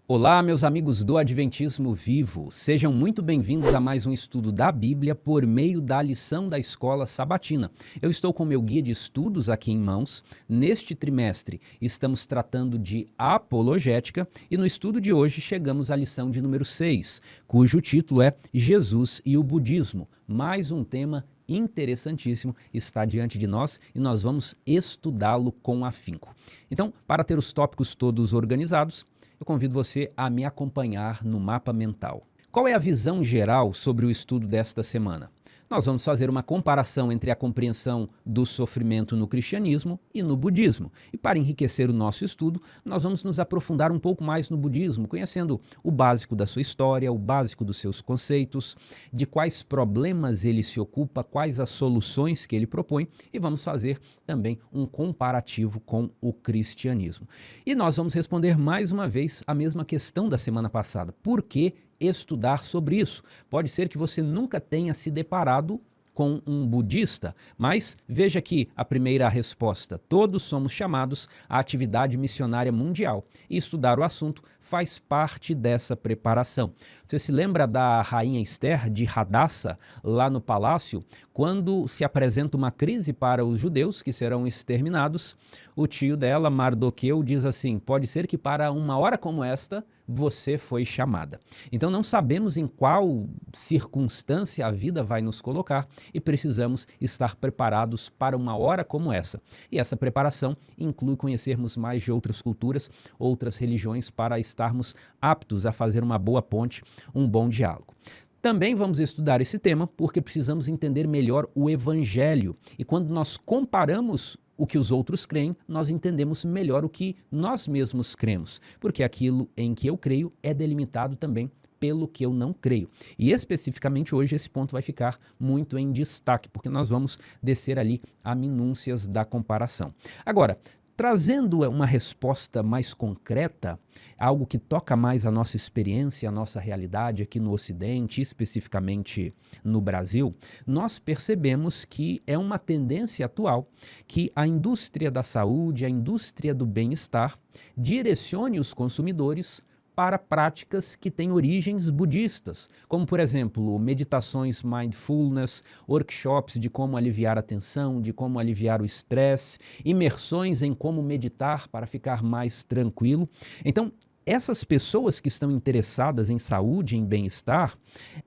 Olá, meus amigos do Adventismo Vivo. Sejam muito bem-vindos a mais um estudo da Bíblia por meio da lição da Escola Sabatina. Eu estou com meu guia de estudos aqui em mãos. Neste trimestre, estamos tratando de apologética e no estudo de hoje chegamos à lição de número 6, cujo título é Jesus e o Budismo. Mais um tema interessantíssimo está diante de nós e nós vamos estudá-lo com afinco. Então, para ter os tópicos todos organizados, eu convido você a me acompanhar no mapa mental. Qual é a visão geral sobre o estudo desta semana? Nós vamos fazer uma comparação entre a compreensão do sofrimento no cristianismo e no budismo. E para enriquecer o nosso estudo, nós vamos nos aprofundar um pouco mais no budismo, conhecendo o básico da sua história, o básico dos seus conceitos, de quais problemas ele se ocupa, quais as soluções que ele propõe, e vamos fazer também um comparativo com o cristianismo. E nós vamos responder mais uma vez a mesma questão da semana passada. Por que estudar sobre isso? Pode ser que você nunca tenha se deparado com um budista, mas veja aqui a primeira resposta. Todos somos chamados à atividade missionária mundial e estudar o assunto faz parte dessa preparação. Você se lembra da rainha Esther de Hadassa, lá no palácio, quando se apresenta uma crise para os judeus que serão exterminados? O tio dela, Mardoqueu, diz assim: pode ser que para uma hora como esta você foi chamada. Então não sabemos em qual circunstância a vida vai nos colocar e precisamos estar preparados para uma hora como essa. E essa preparação inclui conhecermos mais de outras culturas, outras religiões, para estarmos aptos a fazer uma boa ponte, um bom diálogo. Também vamos estudar esse tema porque precisamos entender melhor o Evangelho. E quando nós comparamos o que os outros creem, nós entendemos melhor o que nós mesmos cremos, porque aquilo em que eu creio é delimitado também pelo que eu não creio. E especificamente hoje esse ponto vai ficar muito em destaque, porque nós vamos descer ali a minúcias da comparação. Agora, trazendo uma resposta mais concreta, algo que toca mais a nossa experiência, a nossa realidade aqui no Ocidente, especificamente no Brasil, nós percebemos que é uma tendência atual que a indústria da saúde, a indústria do bem-estar, direcione os consumidores para práticas que têm origens budistas, como, por exemplo, meditações mindfulness, workshops de como aliviar a tensão, de como aliviar o estresse, imersões em como meditar para ficar mais tranquilo. Então, essas pessoas que estão interessadas em saúde, em bem-estar,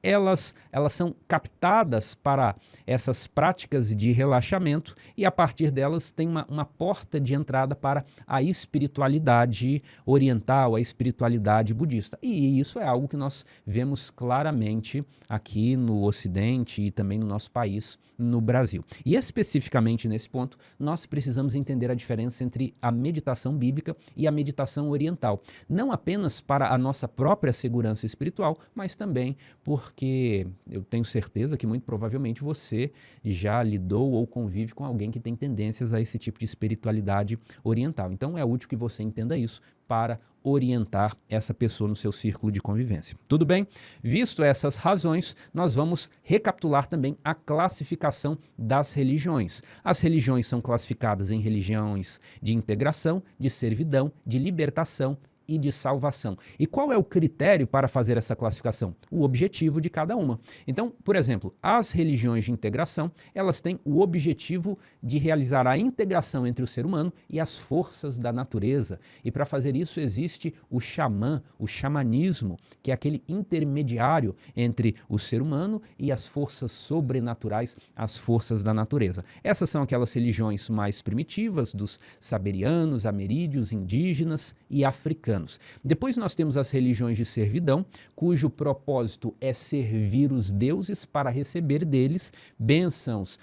elas são captadas para essas práticas de relaxamento e a partir delas tem uma porta de entrada para a espiritualidade oriental, a espiritualidade budista. E isso é algo que nós vemos claramente aqui no Ocidente e também no nosso país, no Brasil. E especificamente nesse ponto, nós precisamos entender a diferença entre a meditação bíblica e a meditação oriental. Não apenas para a nossa própria segurança espiritual, mas também porque eu tenho certeza que muito provavelmente você já lidou ou convive com alguém que tem tendências a esse tipo de espiritualidade oriental. Então é útil que você entenda isso para orientar essa pessoa no seu círculo de convivência. Tudo bem? Visto essas razões, nós vamos recapitular também a classificação das religiões. As religiões são classificadas em religiões de integração, de servidão, de libertação e de salvação. E qual é o critério para fazer essa classificação? O objetivo de cada uma. Então, por exemplo, as religiões de integração, elas têm o objetivo de realizar a integração entre o ser humano e as forças da natureza. E para fazer isso existe o xamã, o xamanismo, que é aquele intermediário entre o ser humano e as forças sobrenaturais, as forças da natureza. Essas são aquelas religiões mais primitivas dos saberianos, ameríndios, indígenas e africanos. Depois nós temos as religiões de servidão, cujo propósito é servir os deuses para receber deles bênçãos,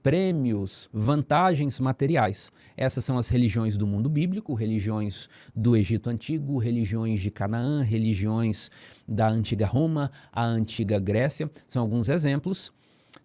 prêmios, vantagens materiais. Essas são as religiões do mundo bíblico, religiões do Egito Antigo, religiões de Canaã, religiões da antiga Roma, a antiga Grécia, são alguns exemplos.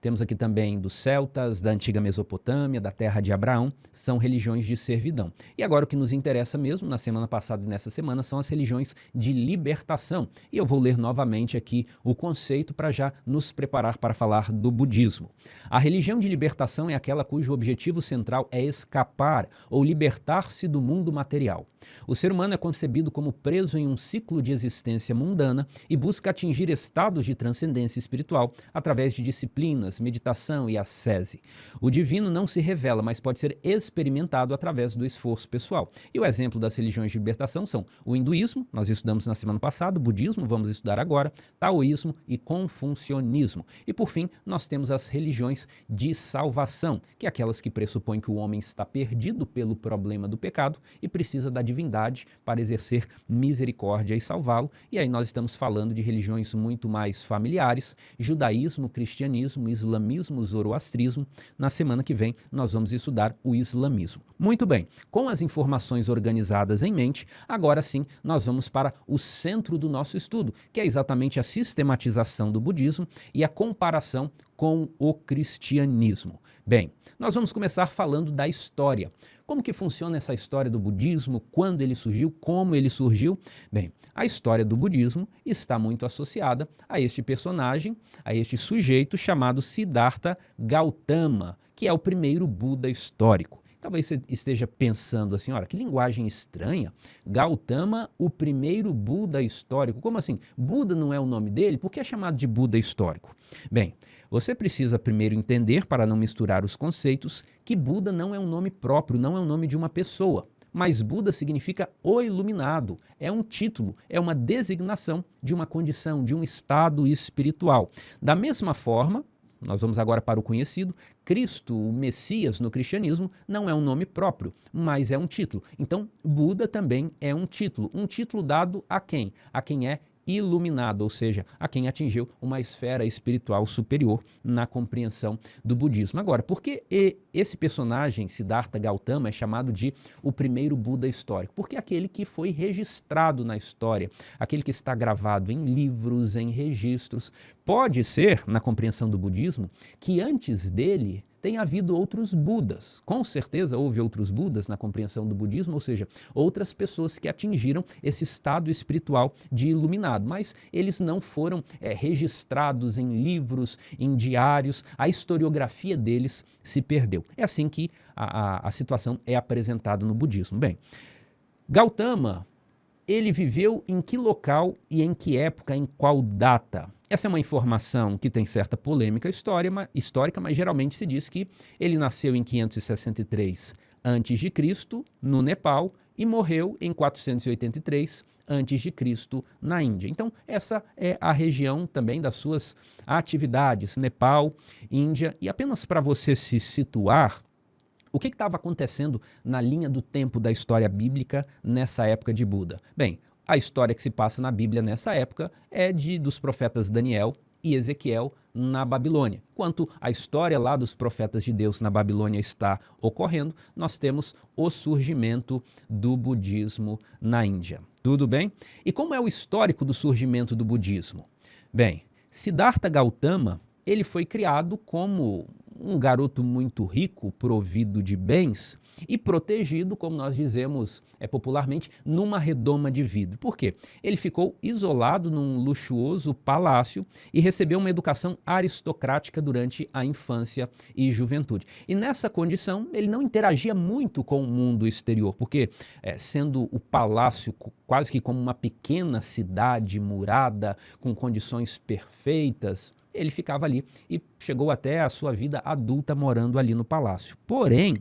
Temos aqui também dos celtas, da antiga Mesopotâmia, da terra de Abraão, são religiões de servidão. E agora o que nos interessa mesmo, na semana passada e nessa semana, são as religiões de libertação. E eu vou ler novamente aqui o conceito para já nos preparar para falar do budismo. A religião de libertação é aquela cujo objetivo central é escapar ou libertar-se do mundo material. O ser humano é concebido como preso em um ciclo de existência mundana e busca atingir estados de transcendência espiritual através de disciplinas, meditação e ascese. O divino não se revela, mas pode ser experimentado através do esforço pessoal. E o exemplo das religiões de libertação são o hinduísmo, nós estudamos na semana passada, o budismo, vamos estudar agora, taoísmo e confucionismo. E por fim, nós temos as religiões de salvação, que é aquelas que pressupõem que o homem está perdido pelo problema do pecado e precisa da divindade para exercer misericórdia e salvá-lo. E aí nós estamos falando de religiões muito mais familiares, judaísmo, cristianismo, islamismo, zoroastrismo. Na semana que vem nós vamos estudar o islamismo. Muito bem, com as informações organizadas em mente, agora sim nós vamos para o centro do nosso estudo, que é exatamente a sistematização do budismo e a comparação com o cristianismo. Bem, nós vamos começar falando da história. Como que funciona essa história do budismo, quando ele surgiu, como ele surgiu? Bem, a história do budismo está muito associada a este personagem, a este sujeito chamado Siddhartha Gautama, que é o primeiro Buda histórico. Talvez você esteja pensando assim, olha, que linguagem estranha, Gautama, o primeiro Buda histórico. Como assim? Buda não é o nome dele? Por que é chamado de Buda histórico? Bem, você precisa primeiro entender, para não misturar os conceitos, que Buda não é um nome próprio, não é um nome de uma pessoa. Mas Buda significa o iluminado, é um título, é uma designação de uma condição, de um estado espiritual. Da mesma forma, nós vamos agora para o conhecido, Cristo, o Messias no cristianismo, não é um nome próprio, mas é um título. Então, Buda também é um título dado a quem? A quem é iluminado, ou seja, a quem atingiu uma esfera espiritual superior na compreensão do budismo. Agora, por que esse personagem, Siddhartha Gautama, é chamado de o primeiro Buda histórico? Porque é aquele que foi registrado na história, aquele que está gravado em livros, em registros. Pode ser, na compreensão do budismo, que antes dele tem havido outros Budas. Com certeza houve outros Budas na compreensão do budismo, ou seja, outras pessoas que atingiram esse estado espiritual de iluminado, mas eles não foram registrados em livros, em diários, a historiografia deles se perdeu. É assim que a situação é apresentada no budismo. Bem, Gautama, ele viveu em que local e em que época, em qual data? Essa é uma informação que tem certa polêmica histórica, mas geralmente se diz que ele nasceu em 563 a.C., no Nepal, e morreu em 483 a.C. na Índia. Então, essa é a região também das suas atividades, Nepal, Índia. E apenas para você se situar, o que estava acontecendo na linha do tempo da história bíblica nessa época de Buda? Bem, a história que se passa na Bíblia nessa época é dos profetas Daniel e Ezequiel na Babilônia. Enquanto a história lá dos profetas de Deus na Babilônia está ocorrendo, nós temos o surgimento do budismo na Índia. Tudo bem? E como é o histórico do surgimento do budismo? Bem, Siddhartha Gautama, ele foi criado como um garoto muito rico, provido de bens e protegido, como nós dizemos popularmente, numa redoma de vidro. Por quê? Ele ficou isolado num luxuoso palácio e recebeu uma educação aristocrática durante a infância e juventude. E nessa condição, ele não interagia muito com o mundo exterior, porque sendo o palácio quase que como uma pequena cidade murada, com condições perfeitas, ele ficava ali e chegou até a sua vida adulta morando ali no palácio. Porém,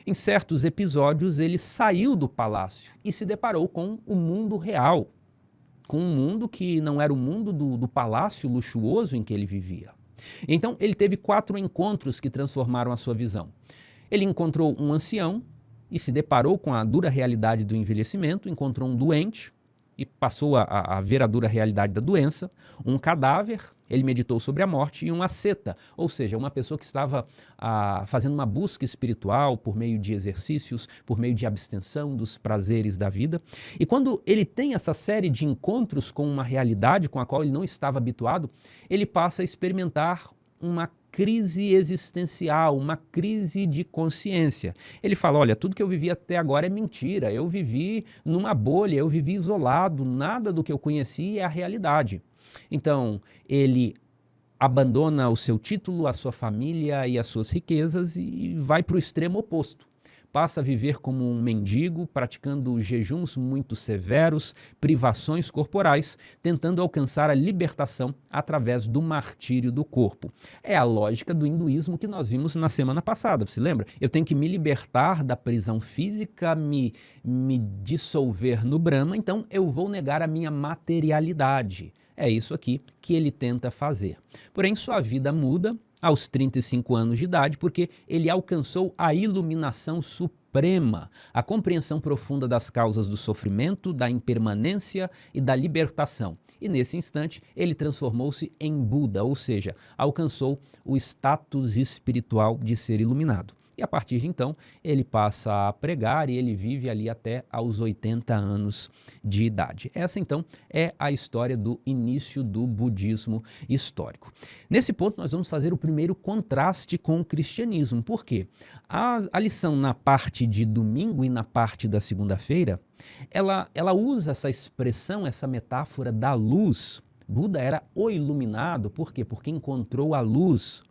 em certos episódios, ele saiu do palácio e se deparou com o mundo real, com um mundo que não era o mundo do palácio luxuoso em que ele vivia. Então, ele teve 4 encontros que transformaram a sua visão. Ele encontrou um ancião e se deparou com a dura realidade do envelhecimento, encontrou um doente e passou a ver a dura realidade da doença, um cadáver, ele meditou sobre a morte, e um asceta, ou seja, uma pessoa que estava fazendo uma busca espiritual por meio de exercícios, por meio de abstenção dos prazeres da vida. E quando ele tem essa série de encontros com uma realidade com a qual ele não estava habituado, ele passa a experimentar uma crise existencial, uma crise de consciência. Ele fala, olha, tudo que eu vivi até agora é mentira, eu vivi numa bolha, eu vivi isolado, nada do que eu conheci é a realidade. Então, ele abandona o seu título, a sua família e as suas riquezas e vai para o extremo oposto. Passa a viver como um mendigo, praticando jejuns muito severos, privações corporais, tentando alcançar a libertação através do martírio do corpo. É a lógica do hinduísmo que nós vimos na semana passada, você lembra? Eu tenho que me libertar da prisão física, me dissolver no Brahma, então eu vou negar a minha materialidade. É isso aqui que ele tenta fazer. Porém, sua vida muda aos 35 anos de idade, porque ele alcançou a iluminação suprema, a compreensão profunda das causas do sofrimento, da impermanência e da libertação. E nesse instante, ele transformou-se em Buda, ou seja, alcançou o status espiritual de ser iluminado. E a partir de então, ele passa a pregar e ele vive ali até aos 80 anos de idade. Essa, então, é a história do início do budismo histórico. Nesse ponto, nós vamos fazer o primeiro contraste com o cristianismo. Por quê? A lição na parte de domingo e na parte da segunda-feira, ela usa essa expressão, essa metáfora da luz. Buda era o iluminado, por quê? Porque encontrou a luz.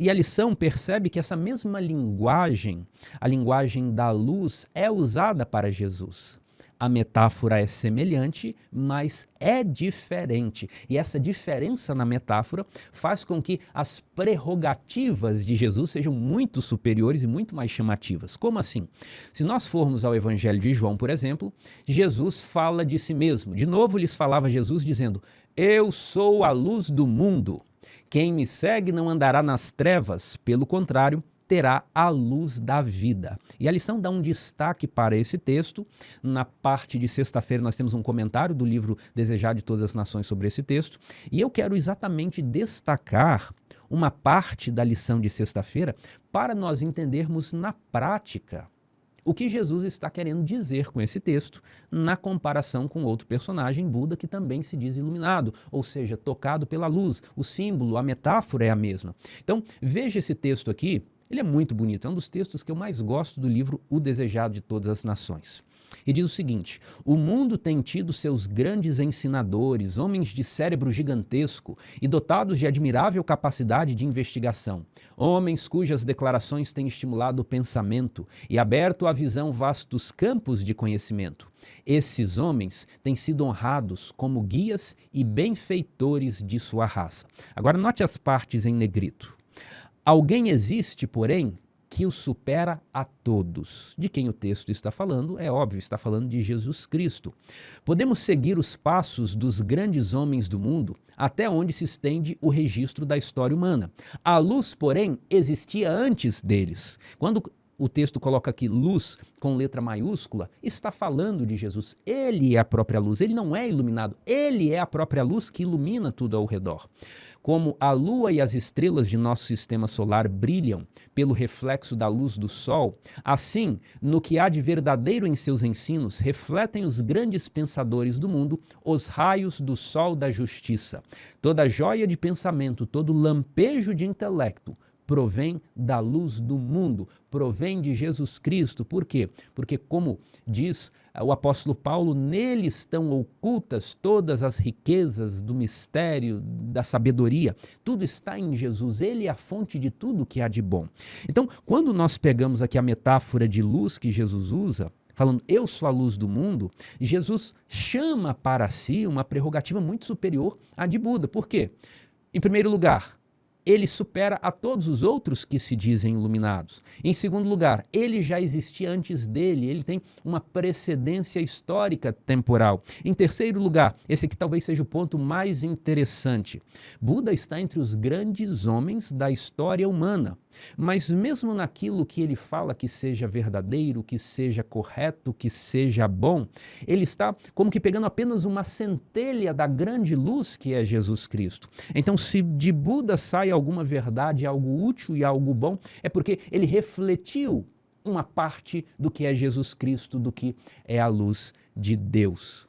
E a lição percebe que essa mesma linguagem, a linguagem da luz, é usada para Jesus. A metáfora é semelhante, mas é diferente. E essa diferença na metáfora faz com que as prerrogativas de Jesus sejam muito superiores e muito mais chamativas. Como assim? Se nós formos ao Evangelho de João, por exemplo, Jesus fala de si mesmo. De novo lhes falava Jesus dizendo, eu sou a luz do mundo. Quem me segue não andará nas trevas, pelo contrário, terá a luz da vida. E a lição dá um destaque para esse texto. Na parte de sexta-feira nós temos um comentário do livro Desejado de Todas as Nações sobre esse texto. E eu quero exatamente destacar uma parte da lição de sexta-feira para nós entendermos na prática o que Jesus está querendo dizer com esse texto na comparação com outro personagem, Buda, que também se diz iluminado, ou seja, tocado pela luz. O símbolo, a metáfora é a mesma. Então, veja esse texto aqui, ele é muito bonito, é um dos textos que eu mais gosto do livro O Desejado de Todas as Nações. E diz o seguinte, o mundo tem tido seus grandes ensinadores, homens de cérebro gigantesco e dotados de admirável capacidade de investigação, homens cujas declarações têm estimulado o pensamento e aberto à visão vastos campos de conhecimento. Esses homens têm sido honrados como guias e benfeitores de sua raça. Agora note as partes em negrito. Alguém existe, porém, que o supera a todos. De quem o texto está falando? É óbvio, está falando de Jesus Cristo. Podemos seguir os passos dos grandes homens do mundo até onde se estende o registro da história humana. A luz, porém, existia antes deles. Quando o texto coloca aqui luz com letra maiúscula, está falando de Jesus. Ele é a própria luz, ele não é iluminado, ele é a própria luz que ilumina tudo ao redor. Como a lua e as estrelas de nosso sistema solar brilham pelo reflexo da luz do sol, assim, no que há de verdadeiro em seus ensinos, refletem os grandes pensadores do mundo os raios do sol da justiça. Toda joia de pensamento, todo lampejo de intelecto, provém da luz do mundo, provém de Jesus Cristo. Por quê? Porque, como diz o apóstolo Paulo, nele estão ocultas todas as riquezas do mistério, da sabedoria. Tudo está em Jesus, ele é a fonte de tudo que há de bom. Então, quando nós pegamos aqui a metáfora de luz que Jesus usa, falando, eu sou a luz do mundo, Jesus chama para si uma prerrogativa muito superior à de Buda. Por quê? Em primeiro lugar, ele supera a todos os outros que se dizem iluminados. Em segundo lugar, ele já existia antes dele, ele tem uma precedência histórica temporal. Em terceiro lugar, esse aqui talvez seja o ponto mais interessante. Buda está entre os grandes homens da história humana, mas mesmo naquilo que ele fala que seja verdadeiro, que seja correto, que seja bom, ele está como que pegando apenas uma centelha da grande luz que é Jesus Cristo. Então, se de Buda sai alguma verdade, algo útil e algo bom, é porque ele refletiu uma parte do que é Jesus Cristo, do que é a luz de Deus.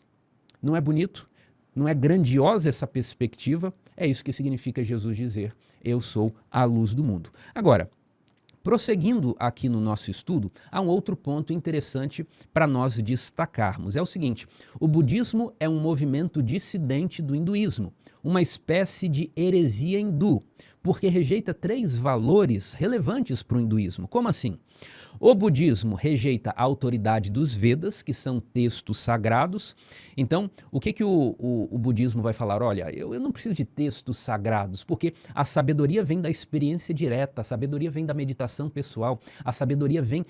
Não é bonito? Não é grandiosa essa perspectiva? É isso que significa Jesus dizer: eu sou a luz do mundo. Agora, prosseguindo aqui no nosso estudo, há um outro ponto interessante para nós destacarmos. É o seguinte: o budismo é um movimento dissidente do hinduísmo, uma espécie de heresia hindu, porque rejeita 3 valores relevantes para o hinduísmo. Como assim? O budismo rejeita a autoridade dos Vedas, que são textos sagrados. Então, o que o budismo vai falar? Olha, eu não preciso de textos sagrados, porque a sabedoria vem da experiência direta, a sabedoria vem da meditação pessoal, a sabedoria vem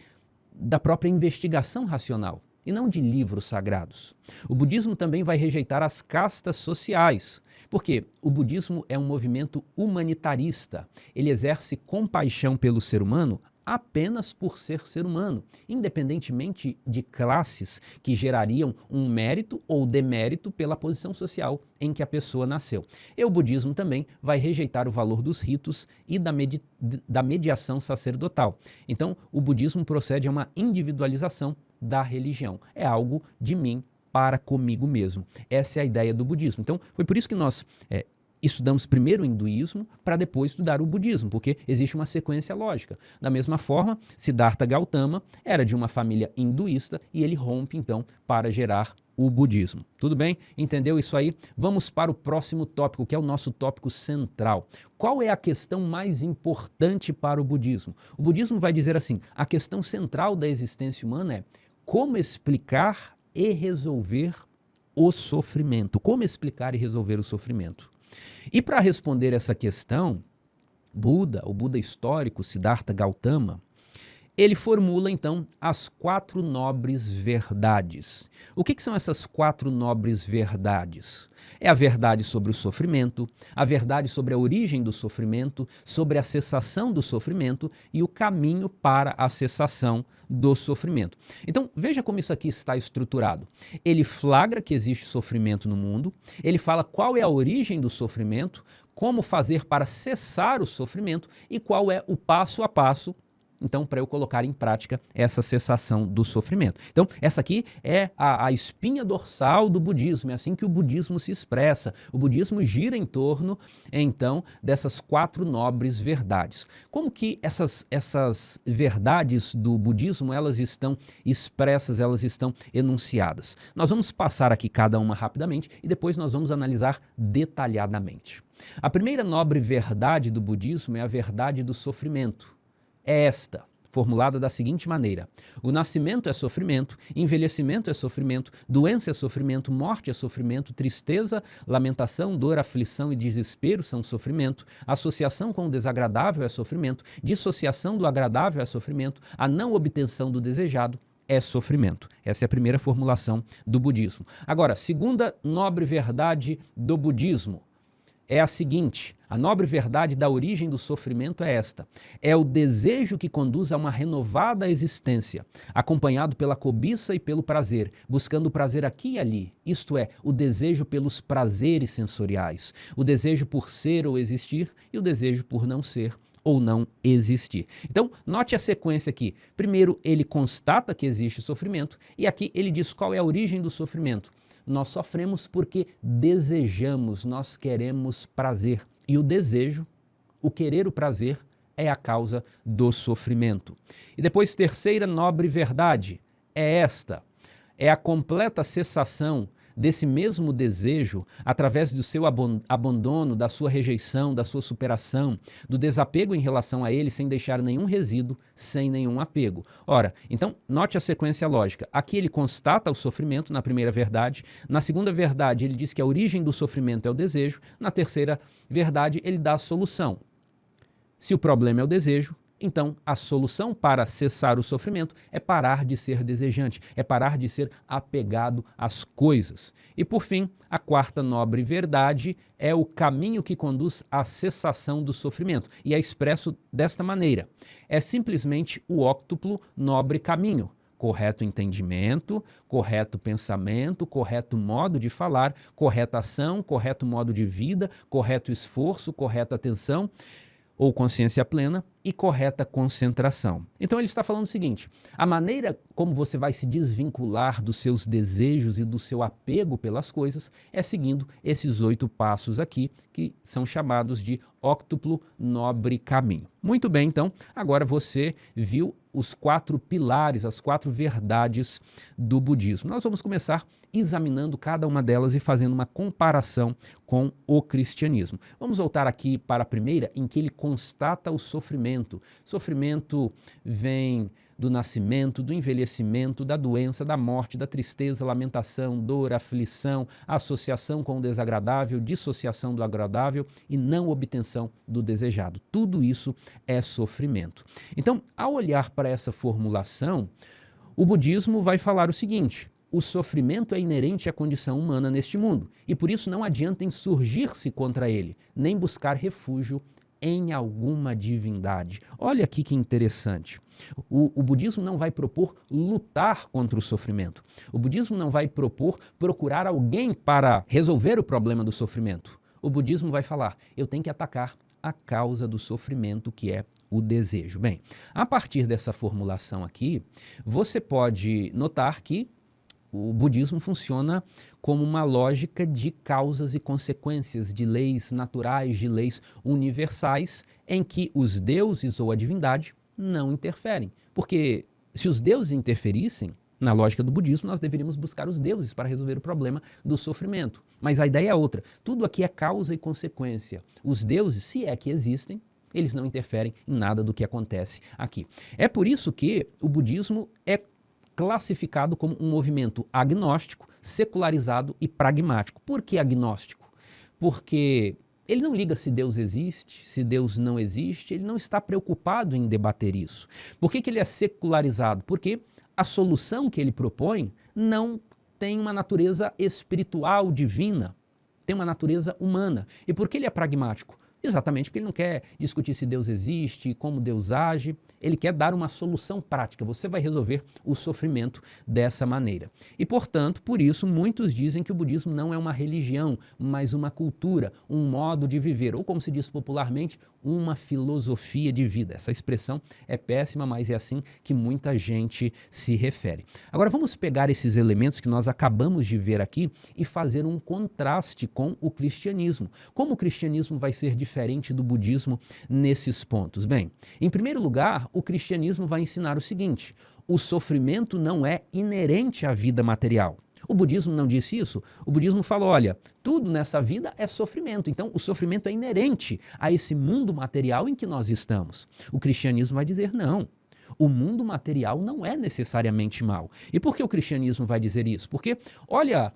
da própria investigação racional, e não de livros sagrados. O budismo também vai rejeitar as castas sociais, porque o budismo é um movimento humanitarista. Ele exerce compaixão pelo ser humano apenas por ser humano, independentemente de classes que gerariam um mérito ou demérito pela posição social em que a pessoa nasceu. E o budismo também vai rejeitar o valor dos ritos e da mediação sacerdotal. Então, o budismo procede a uma individualização da religião. É algo de mim para comigo mesmo. Essa é a ideia do budismo. Então, foi por isso que nós estudamos primeiro o hinduísmo para depois estudar o budismo, porque existe uma sequência lógica. Da mesma forma, Siddhartha Gautama era de uma família hinduísta e ele rompe, então, para gerar o budismo. Tudo bem? Entendeu isso aí? Vamos para o próximo tópico, que é o nosso tópico central. Qual é a questão mais importante para o budismo? O budismo vai dizer assim: a questão central da existência humana é como explicar e resolver o sofrimento. Como explicar e resolver o sofrimento? E para responder essa questão, o Buda histórico, Siddhartha Gautama, ele formula então as 4 nobres verdades. O que são essas 4 nobres verdades? É a verdade sobre o sofrimento, a verdade sobre a origem do sofrimento, sobre a cessação do sofrimento e o caminho para a cessação do sofrimento. Então, veja como isso aqui está estruturado. Ele flagra que existe sofrimento no mundo, ele fala qual é a origem do sofrimento, como fazer para cessar o sofrimento e qual é o passo a passo, então, para eu colocar em prática essa cessação do sofrimento. Então, essa aqui é a espinha dorsal do budismo, é assim que o budismo se expressa. O budismo gira em torno, então, dessas 4 nobres verdades. Como que essas verdades do budismo, elas estão expressas, elas estão enunciadas? Nós vamos passar aqui cada uma rapidamente e depois nós vamos analisar detalhadamente. A primeira nobre verdade do budismo é a verdade do sofrimento. É esta, formulada da seguinte maneira: o nascimento é sofrimento, envelhecimento é sofrimento, doença é sofrimento, morte é sofrimento, tristeza, lamentação, dor, aflição e desespero são sofrimento, associação com o desagradável é sofrimento, dissociação do agradável é sofrimento, a não obtenção do desejado é sofrimento. Essa é a primeira formulação do budismo. Agora, segunda nobre verdade do budismo é a seguinte: a nobre verdade da origem do sofrimento é esta: é o desejo que conduz a uma renovada existência, acompanhado pela cobiça e pelo prazer, buscando o prazer aqui e ali, isto é, o desejo pelos prazeres sensoriais, o desejo por ser ou existir e o desejo por não ser ou não existir. Então, note a sequência aqui. Primeiro, ele constata que existe sofrimento e aqui ele diz qual é a origem do sofrimento. Nós sofremos porque desejamos, nós queremos prazer. E o desejo, o querer o prazer, é a causa do sofrimento. E depois, terceira nobre verdade é esta: é a completa cessação desse mesmo desejo através do seu abandono, da sua rejeição, da sua superação, do desapego em relação a ele sem deixar nenhum resíduo, sem nenhum apego. Ora, então, note a sequência lógica. Aqui ele constata o sofrimento na primeira verdade, na segunda verdade ele diz que a origem do sofrimento é o desejo, na terceira verdade ele dá a solução. Se o problema é o desejo, então a solução para cessar o sofrimento é parar de ser desejante, é parar de ser apegado às coisas. E por fim, a quarta nobre verdade é o caminho que conduz à cessação do sofrimento. E é expresso desta maneira: é simplesmente o óctuplo nobre caminho. Correto entendimento, correto pensamento, correto modo de falar, correta ação, correto modo de vida, correto esforço, correta atenção. ou consciência plena, e correta concentração. Então ele está falando o seguinte: a maneira como você vai se desvincular dos seus desejos e do seu apego pelas coisas é seguindo esses 8 passos aqui, que são chamados de óctuplo nobre caminho. Muito bem, então, agora você viu os 4 pilares, as 4 verdades do budismo. Nós vamos começar examinando cada uma delas e fazendo uma comparação com o cristianismo. Vamos voltar aqui para a primeira, em que ele constata o sofrimento. Sofrimento vem do nascimento, do envelhecimento, da doença, da morte, da tristeza, lamentação, dor, aflição, associação com o desagradável, dissociação do agradável e não obtenção do desejado. Tudo isso é sofrimento. Então, ao olhar para essa formulação, o budismo vai falar o seguinte: o sofrimento é inerente à condição humana neste mundo e por isso não adianta insurgir-se contra ele, nem buscar refúgio em alguma divindade. Olha aqui que interessante. O budismo não vai propor lutar contra o sofrimento. O budismo não vai propor procurar alguém para resolver o problema do sofrimento. O budismo vai falar: eu tenho que atacar a causa do sofrimento, que é o desejo. Bem, a partir dessa formulação aqui, você pode notar que o budismo funciona como uma lógica de causas e consequências, de leis naturais, de leis universais, em que os deuses ou a divindade não interferem. Porque se os deuses interferissem, na lógica do budismo, nós deveríamos buscar os deuses para resolver o problema do sofrimento. Mas a ideia é outra. Tudo aqui é causa e consequência. Os deuses, se é que existem, eles não interferem em nada do que acontece aqui. É por isso que o budismo é classificado como um movimento agnóstico, secularizado e pragmático. Por que agnóstico? Porque ele não liga se Deus existe, se Deus não existe, ele não está preocupado em debater isso. Por que ele é secularizado? Porque a solução que ele propõe não tem uma natureza espiritual divina, tem uma natureza humana. E por que ele é pragmático? Exatamente porque ele não quer discutir se Deus existe, como Deus age, ele quer dar uma solução prática. Você vai resolver o sofrimento dessa maneira. E, portanto, por isso, muitos dizem que o budismo não é uma religião, mas uma cultura, um modo de viver, ou como se diz popularmente, uma filosofia de vida. Essa expressão é péssima, mas é assim que muita gente se refere. Agora, vamos pegar esses elementos que nós acabamos de ver aqui e fazer um contraste com o cristianismo. Como o cristianismo vai ser diferente do budismo nesses pontos? Bem, em primeiro lugar, o cristianismo vai ensinar o seguinte: o sofrimento não é inerente à vida material. O budismo não disse isso. O budismo falou: olha, tudo nessa vida é sofrimento, então o sofrimento é inerente a esse mundo material em que nós estamos. O cristianismo vai dizer não. O mundo material não é necessariamente mau. E por que o cristianismo vai dizer isso? Porque, olha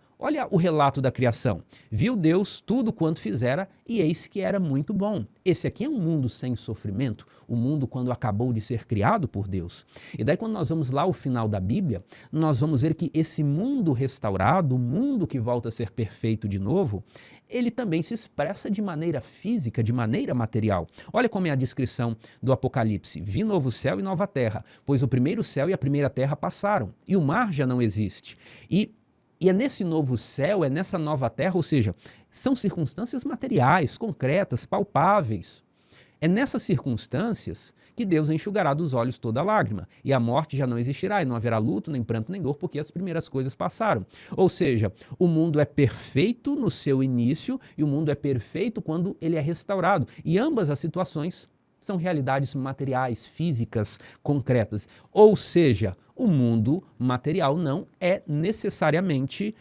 o relato da criação. Viu Deus tudo quanto fizera e eis que era muito bom. Esse aqui é um mundo sem sofrimento, o mundo quando acabou de ser criado por Deus. E daí quando nós vamos lá ao final da Bíblia, nós vamos ver que esse mundo restaurado, o mundo que volta a ser perfeito de novo, ele também se expressa de maneira física, de maneira material. Olha como é a descrição do Apocalipse. Vi novo céu e nova terra, pois o primeiro céu e a primeira terra passaram, e o mar já não existe. E é nesse novo céu, é nessa nova terra, ou seja, são circunstâncias materiais, concretas, palpáveis. É nessas circunstâncias que Deus enxugará dos olhos toda lágrima, e a morte já não existirá, e não haverá luto, nem pranto, nem dor, porque as primeiras coisas passaram. Ou seja, o mundo é perfeito no seu início, e o mundo é perfeito quando ele é restaurado. E ambas as situações são realidades materiais, físicas, concretas. Ou seja, o mundo material não é necessariamente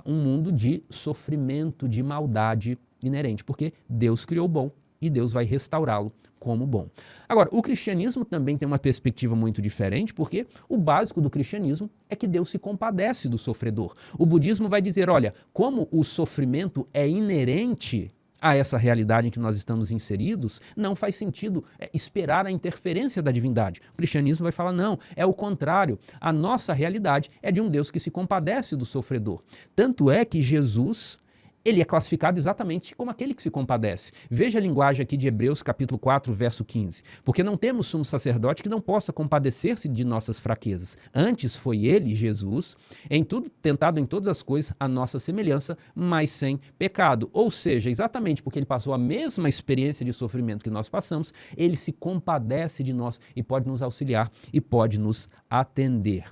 um mundo de sofrimento, de maldade inerente, porque Deus criou o bom e Deus vai restaurá-lo como bom. Agora, o cristianismo também tem uma perspectiva muito diferente, porque o básico do cristianismo é que Deus se compadece do sofredor. O budismo vai dizer, olha, como o sofrimento é inerente a essa realidade em que nós estamos inseridos, não faz sentido esperar a interferência da divindade. O cristianismo vai falar, não, é o contrário. A nossa realidade é de um Deus que se compadece do sofredor. Tanto é que Jesus, ele é classificado exatamente como aquele que se compadece. Veja a linguagem aqui de Hebreus, capítulo 4, verso 15. Porque não temos sumo sacerdote que não possa compadecer-se de nossas fraquezas. Antes foi ele, Jesus, em tudo tentado em todas as coisas a nossa semelhança, mas sem pecado. Ou seja, exatamente porque ele passou a mesma experiência de sofrimento que nós passamos, ele se compadece de nós e pode nos auxiliar e pode nos atender.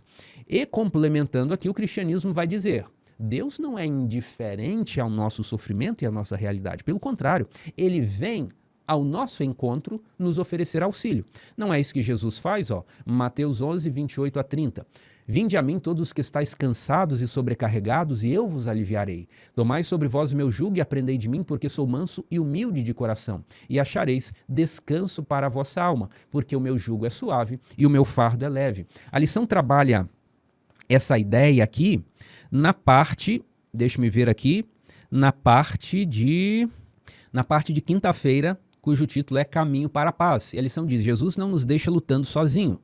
E complementando aqui, o cristianismo vai dizer: Deus não é indiferente ao nosso sofrimento e à nossa realidade. Pelo contrário, ele vem ao nosso encontro nos oferecer auxílio. Não é isso que Jesus faz? Mateus 11, 28 a 30. Vinde a mim todos os que estáis cansados e sobrecarregados, e eu vos aliviarei. Tomai sobre vós o meu jugo e aprendei de mim, porque sou manso e humilde de coração, e achareis descanso para a vossa alma, porque o meu jugo é suave e o meu fardo é leve. A lição trabalha essa ideia aqui na parte, deixa-me ver aqui, na parte de quinta-feira, cujo título é Caminho para a Paz. E a lição diz: Jesus não nos deixa lutando sozinho.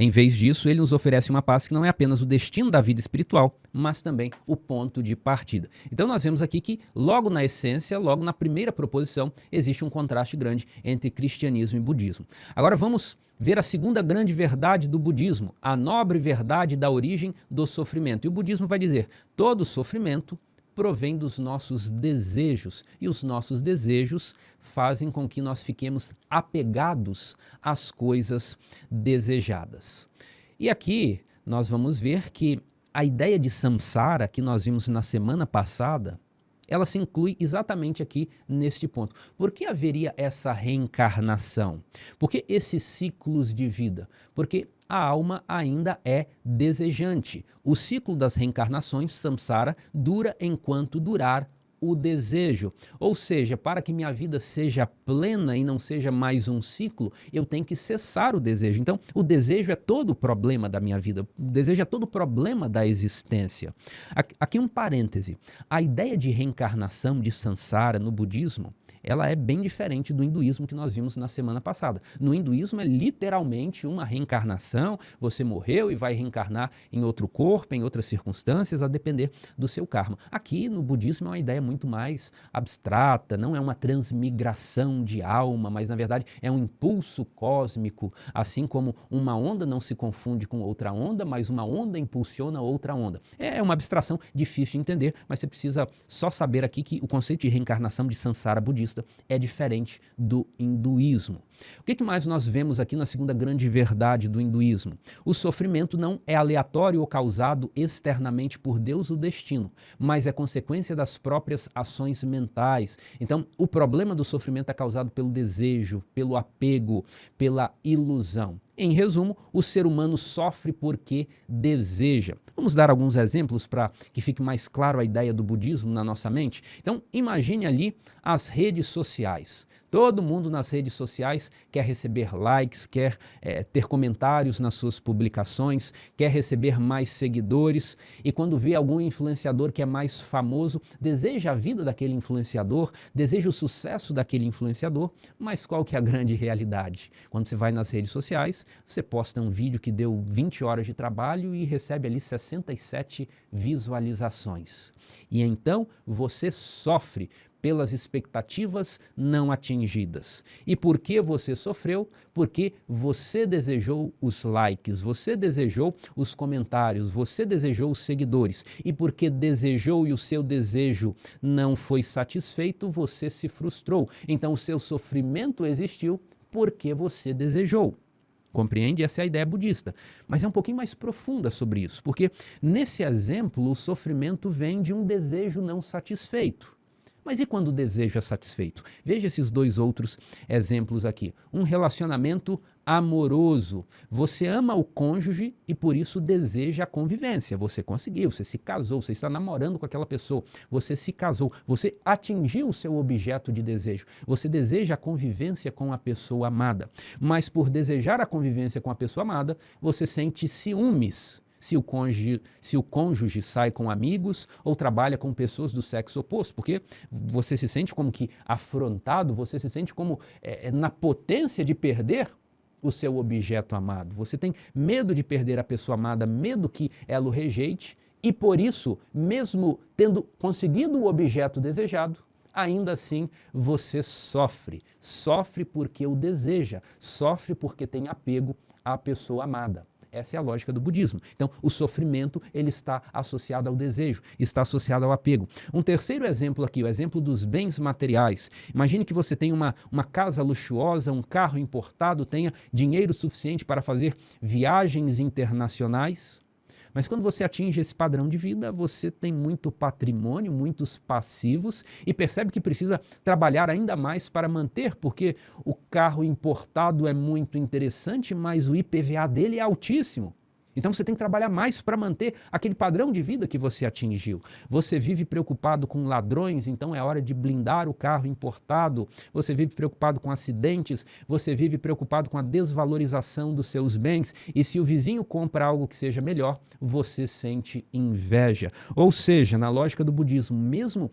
Em vez disso, ele nos oferece uma paz que não é apenas o destino da vida espiritual, mas também o ponto de partida. Então nós vemos aqui que logo na essência, logo na primeira proposição, existe um contraste grande entre cristianismo e budismo. Agora vamos ver a segunda grande verdade do budismo, a nobre verdade da origem do sofrimento. E o budismo vai dizer: todo sofrimento provém dos nossos desejos, e os nossos desejos fazem com que nós fiquemos apegados às coisas desejadas. E aqui nós vamos ver que a ideia de samsara, que nós vimos na semana passada, ela se inclui exatamente aqui neste ponto. Por que haveria essa reencarnação? Por que esses ciclos de vida? Porque a alma ainda é desejante. O ciclo das reencarnações, samsara, dura enquanto durar o desejo. Ou seja, para que minha vida seja plena e não seja mais um ciclo, eu tenho que cessar o desejo. Então, o desejo é todo o problema da minha vida. O desejo é todo o problema da existência. Aqui um parêntese. A ideia de reencarnação, de samsara, no budismo, ela é bem diferente do hinduísmo que nós vimos na semana passada. No hinduísmo é literalmente uma reencarnação, você morreu e vai reencarnar em outro corpo, em outras circunstâncias, a depender do seu karma. Aqui no budismo é uma ideia muito mais abstrata, não é uma transmigração de alma, mas na verdade é um impulso cósmico, assim como uma onda não se confunde com outra onda, mas uma onda impulsiona outra onda. É uma abstração difícil de entender, mas você precisa só saber aqui que o conceito de reencarnação de samsara budista é diferente do hinduísmo. O que mais nós vemos aqui na segunda grande verdade do hinduísmo? O sofrimento não é aleatório ou causado externamente por Deus, o destino, mas é consequência das próprias ações mentais. Então, o problema do sofrimento é causado pelo desejo, pelo apego, pela ilusão. Em resumo, o ser humano sofre porque deseja. Vamos dar alguns exemplos para que fique mais claro a ideia do budismo na nossa mente? Então, imagine ali as redes sociais. Todo mundo nas redes sociais quer receber likes, quer ter comentários nas suas publicações, quer receber mais seguidores, e quando vê algum influenciador que é mais famoso, deseja a vida daquele influenciador, deseja o sucesso daquele influenciador, mas qual que é a grande realidade? Quando você vai nas redes sociais, você posta um vídeo que deu 20 horas de trabalho e recebe ali 67 visualizações. E então você sofre pelas expectativas não atingidas. E por que você sofreu? Porque você desejou os likes, você desejou os comentários, você desejou os seguidores. E porque desejou e o seu desejo não foi satisfeito, você se frustrou. Então o seu sofrimento existiu porque você desejou. Compreende? Essa é a ideia budista. Mas é um pouquinho mais profunda sobre isso, porque nesse exemplo o sofrimento vem de um desejo não satisfeito. Mas e quando o desejo é satisfeito? Veja esses dois outros exemplos aqui. Um relacionamento amoroso. Você ama o cônjuge e por isso deseja a convivência. Você conseguiu, você se casou, você está namorando com aquela pessoa, você se casou, você atingiu o seu objeto de desejo. Você deseja a convivência com a pessoa amada. Mas por desejar a convivência com a pessoa amada, você sente ciúmes. Se o cônjuge sai com amigos ou trabalha com pessoas do sexo oposto, porque você se sente como que afrontado, você se sente como na potência de perder o seu objeto amado. Você tem medo de perder a pessoa amada, medo que ela o rejeite E por isso, mesmo tendo conseguido o objeto desejado, ainda assim você sofre. Sofre porque o deseja, sofre porque tem apego à pessoa amada. Essa é a lógica do budismo. Então, o sofrimento ele está associado ao desejo, está associado ao apego. Um terceiro exemplo aqui, o exemplo dos bens materiais. Imagine que você tem uma casa luxuosa, um carro importado, tenha dinheiro suficiente para fazer viagens internacionais. Mas quando você atinge esse padrão de vida, você tem muito patrimônio, muitos passivos e percebe que precisa trabalhar ainda mais para manter, porque o carro importado é muito interessante, mas o IPVA dele é altíssimo. Então você tem que trabalhar mais para manter aquele padrão de vida que você atingiu. Você vive preocupado com ladrões, então é hora de blindar o carro importado. Você vive preocupado com acidentes, você vive preocupado com a desvalorização dos seus bens. E se o vizinho compra algo que seja melhor, você sente inveja. Ou seja, na lógica do budismo, mesmo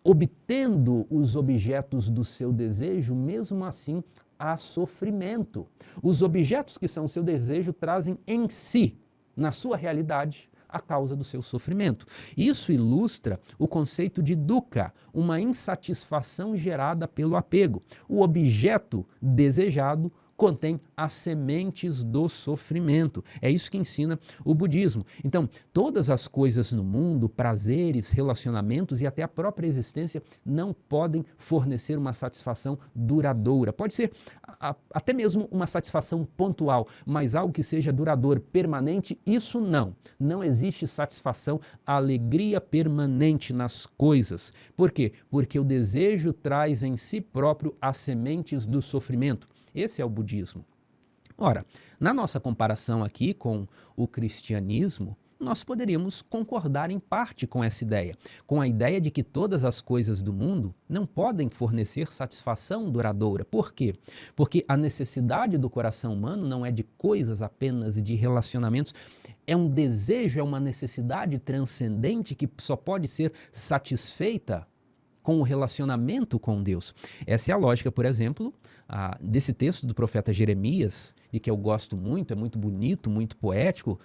obtendo os objetos do seu desejo, mesmo assim há sofrimento. Os objetos que são seu desejo trazem em si, na sua realidade, a causa do seu sofrimento. Isso ilustra o conceito de dukkha, uma insatisfação gerada pelo apego. O objeto desejado contém as sementes do sofrimento. É isso que ensina o budismo. Então, todas as coisas no mundo, prazeres, relacionamentos e até a própria existência não podem fornecer uma satisfação duradoura. Pode ser até mesmo uma satisfação pontual, mas algo que seja duradouro, permanente, isso não. Não existe satisfação, alegria permanente nas coisas. Por quê? Porque o desejo traz em si próprio as sementes do sofrimento. Esse é o budismo. Ora, na nossa comparação aqui com o cristianismo, nós poderíamos concordar em parte com essa ideia, com a ideia de que todas as coisas do mundo não podem fornecer satisfação duradoura. Por quê? Porque a necessidade do coração humano não é de coisas apenas, de relacionamentos, é um desejo, é uma necessidade transcendente que só pode ser satisfeita com o relacionamento com Deus. Essa é a lógica, por exemplo, desse texto do profeta Jeremias, de que eu gosto muito, é muito bonito, muito poético,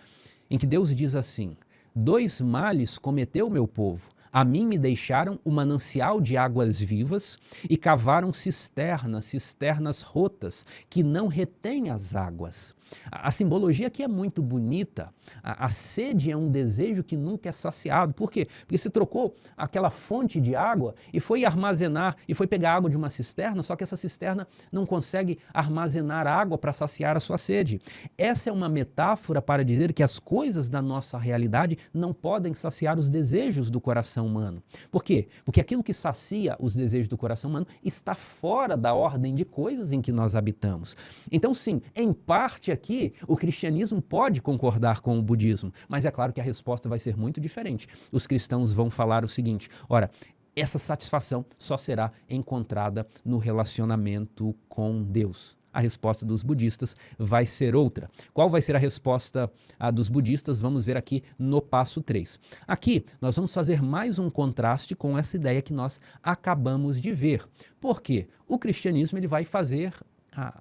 em que Deus diz assim: 2 males cometeu o meu povo. A mim me deixaram o manancial de águas vivas e cavaram cisternas rotas, que não retêm as águas. A simbologia aqui é muito bonita. A sede é um desejo que nunca é saciado. Por quê? Porque você trocou aquela fonte de água e foi armazenar, e foi pegar água de uma cisterna, só que essa cisterna não consegue armazenar água para saciar a sua sede. Essa é uma metáfora para dizer que as coisas da nossa realidade não podem saciar os desejos do coração humano. Por quê? Porque aquilo que sacia os desejos do coração humano está fora da ordem de coisas em que nós habitamos. Então, sim, em parte aqui, o cristianismo pode concordar com o budismo, mas é claro que a resposta vai ser muito diferente. Os cristãos vão falar o seguinte: ora, essa satisfação só será encontrada no relacionamento com Deus. A resposta dos budistas vai ser outra. Qual vai ser a resposta dos budistas? Vamos ver aqui no passo 3. Aqui nós vamos fazer mais um contraste com essa ideia que nós acabamos de ver. Por quê? O cristianismo ele vai fazer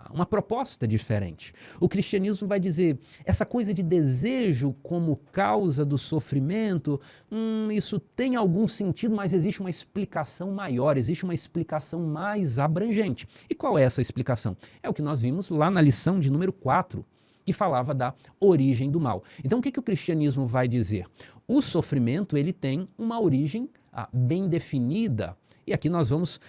uma proposta diferente. O cristianismo vai dizer, essa coisa de desejo como causa do sofrimento, isso tem algum sentido, mas existe uma explicação maior, existe uma explicação mais abrangente. E qual é essa explicação? É o que nós vimos lá na lição de número 4, que falava da origem do mal. Então, o que o cristianismo vai dizer? O sofrimento ele tem uma origem bem definida. E aqui nós vamos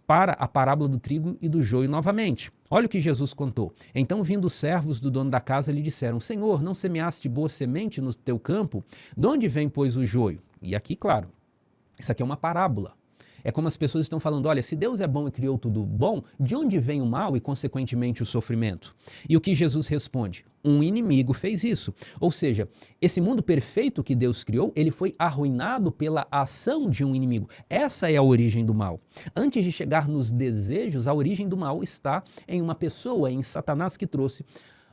para a parábola do trigo e do joio novamente. Olha o que Jesus contou. Então, vindo os servos do dono da casa, lhe disseram: Senhor, não semeaste boa semente no teu campo? De onde vem, pois, o joio? E aqui, claro, isso aqui é uma parábola. É como as pessoas estão falando, olha, se Deus é bom e criou tudo bom, de onde vem o mal e, consequentemente, o sofrimento? E o que Jesus responde? Um inimigo fez isso. Ou seja, esse mundo perfeito que Deus criou, ele foi arruinado pela ação de um inimigo. Essa é a origem do mal. Antes de chegar nos desejos, a origem do mal está em uma pessoa, em Satanás, que trouxe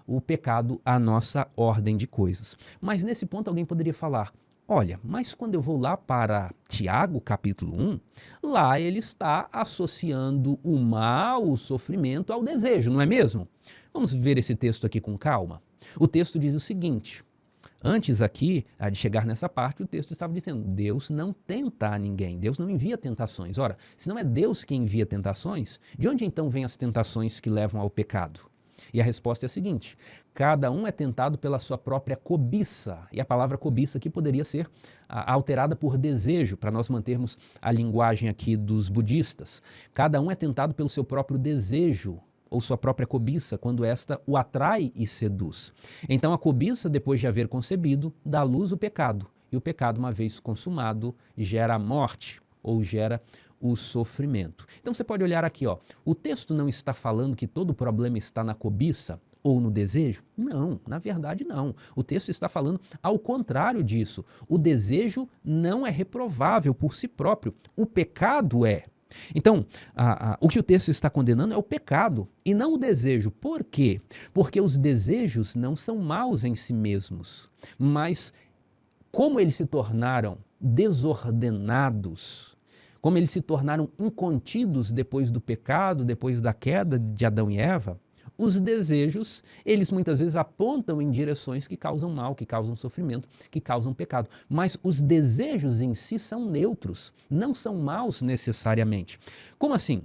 o pecado à nossa ordem de coisas. Mas nesse ponto alguém poderia falar, olha, mas quando eu vou lá para Tiago, capítulo 1, lá ele está associando o mal, o sofrimento ao desejo, não é mesmo? Vamos ver esse texto aqui com calma. O texto diz o seguinte: Antes aqui, de chegar nessa parte, o texto estava dizendo, Deus não tenta a ninguém, Deus não envia tentações. Ora, se não é Deus que envia tentações, de onde então vêm as tentações que levam ao pecado? E a resposta é a seguinte, cada um é tentado pela sua própria cobiça. E a palavra cobiça aqui poderia ser alterada por desejo, para nós mantermos a linguagem aqui dos budistas. Cada um é tentado pelo seu próprio desejo, ou sua própria cobiça, quando esta o atrai e seduz. Então a cobiça, depois de haver concebido, dá à luz o pecado. E o pecado, uma vez consumado, gera a morte, ou gera o sofrimento. Então você pode olhar aqui, ó, o texto não está falando que todo problema está na cobiça ou no desejo? Não, na verdade não. O texto está falando ao contrário disso. O desejo não é reprovável por si próprio, o pecado é. Então, o que o texto está condenando é o pecado e não o desejo. Por quê? Porque os desejos não são maus em si mesmos, mas como eles se tornaram desordenados, como eles se tornaram incontidos depois do pecado, depois da queda de Adão e Eva, os desejos, eles muitas vezes apontam em direções que causam mal, que causam sofrimento, que causam pecado. Mas os desejos em si são neutros, não são maus necessariamente. Como assim?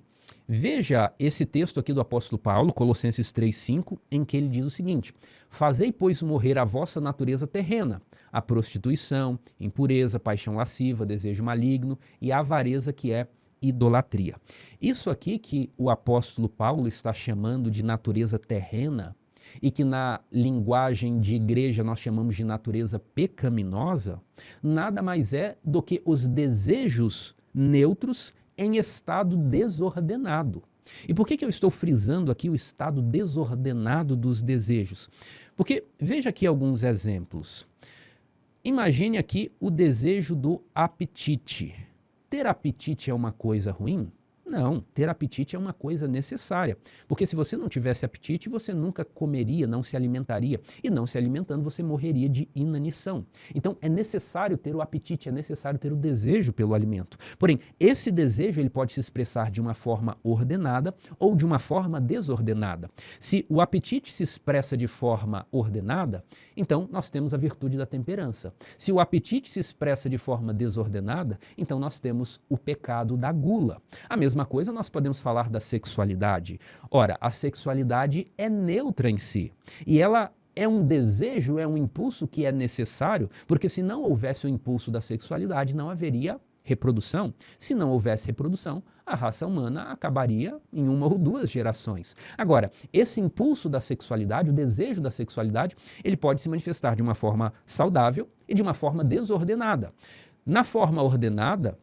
Veja esse texto aqui do apóstolo Paulo, Colossenses 3,5, em que ele diz o seguinte, fazei, pois, morrer a vossa natureza terrena, a prostituição, impureza, paixão lasciva, desejo maligno e a avareza que é idolatria. Isso aqui que o apóstolo Paulo está chamando de natureza terrena e que na linguagem de igreja nós chamamos de natureza pecaminosa, nada mais é do que os desejos neutros em estado desordenado. E por que eu estou frisando aqui o estado desordenado dos desejos? Porque veja aqui alguns exemplos. Imagine aqui o desejo do apetite. Ter apetite é uma coisa ruim? Não, ter apetite é uma coisa necessária, porque se você não tivesse apetite, você nunca comeria, não se alimentaria, e não se alimentando você morreria de inanição. Então é necessário ter o apetite, é necessário ter o desejo pelo alimento. Porém, esse desejo ele pode se expressar de uma forma ordenada ou de uma forma desordenada. Se o apetite se expressa de forma ordenada, então nós temos a virtude da temperança. Se o apetite se expressa de forma desordenada, então nós temos o pecado da gula. A mesma coisa nós podemos falar da sexualidade. Ora, a sexualidade é neutra em si e ela é um desejo, é um impulso que é necessário, porque se não houvesse o impulso da sexualidade, não haveria reprodução. Se não houvesse reprodução, a raça humana acabaria em uma ou duas gerações. Agora, esse impulso da sexualidade, o desejo da sexualidade, ele pode se manifestar de uma forma saudável e de uma forma desordenada. Na forma ordenada,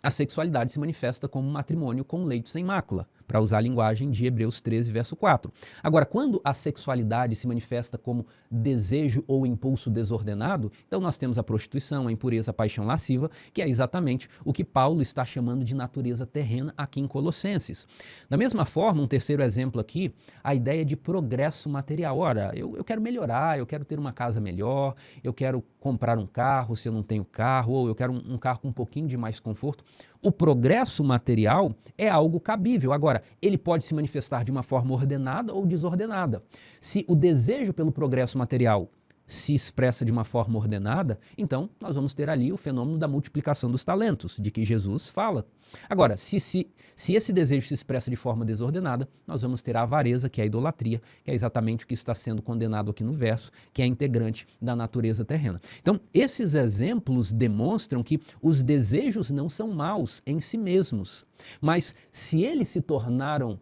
a sexualidade se manifesta como um matrimônio com leito sem mácula, para usar a linguagem de Hebreus 13, verso 4. Agora, quando a sexualidade se manifesta como desejo ou impulso desordenado, então nós temos a prostituição, a impureza, a paixão lasciva, que é exatamente o que Paulo está chamando de natureza terrena aqui em Colossenses. Da mesma forma, um terceiro exemplo aqui, a ideia de progresso material. Ora, eu quero melhorar, eu quero ter uma casa melhor, eu quero comprar um carro se eu não tenho carro, ou eu quero um carro com um pouquinho de mais conforto. O progresso material é algo cabível. Agora, ele pode se manifestar de uma forma ordenada ou desordenada. Se o desejo pelo progresso material se expressa de uma forma ordenada, então nós vamos ter ali o fenômeno da multiplicação dos talentos, de que Jesus fala. Agora, se esse desejo se expressa de forma desordenada, nós vamos ter a avareza, que é a idolatria, que é exatamente o que está sendo condenado aqui no verso, que é integrante da natureza terrena. Então, esses exemplos demonstram que os desejos não são maus em si mesmos, mas se eles se tornaram,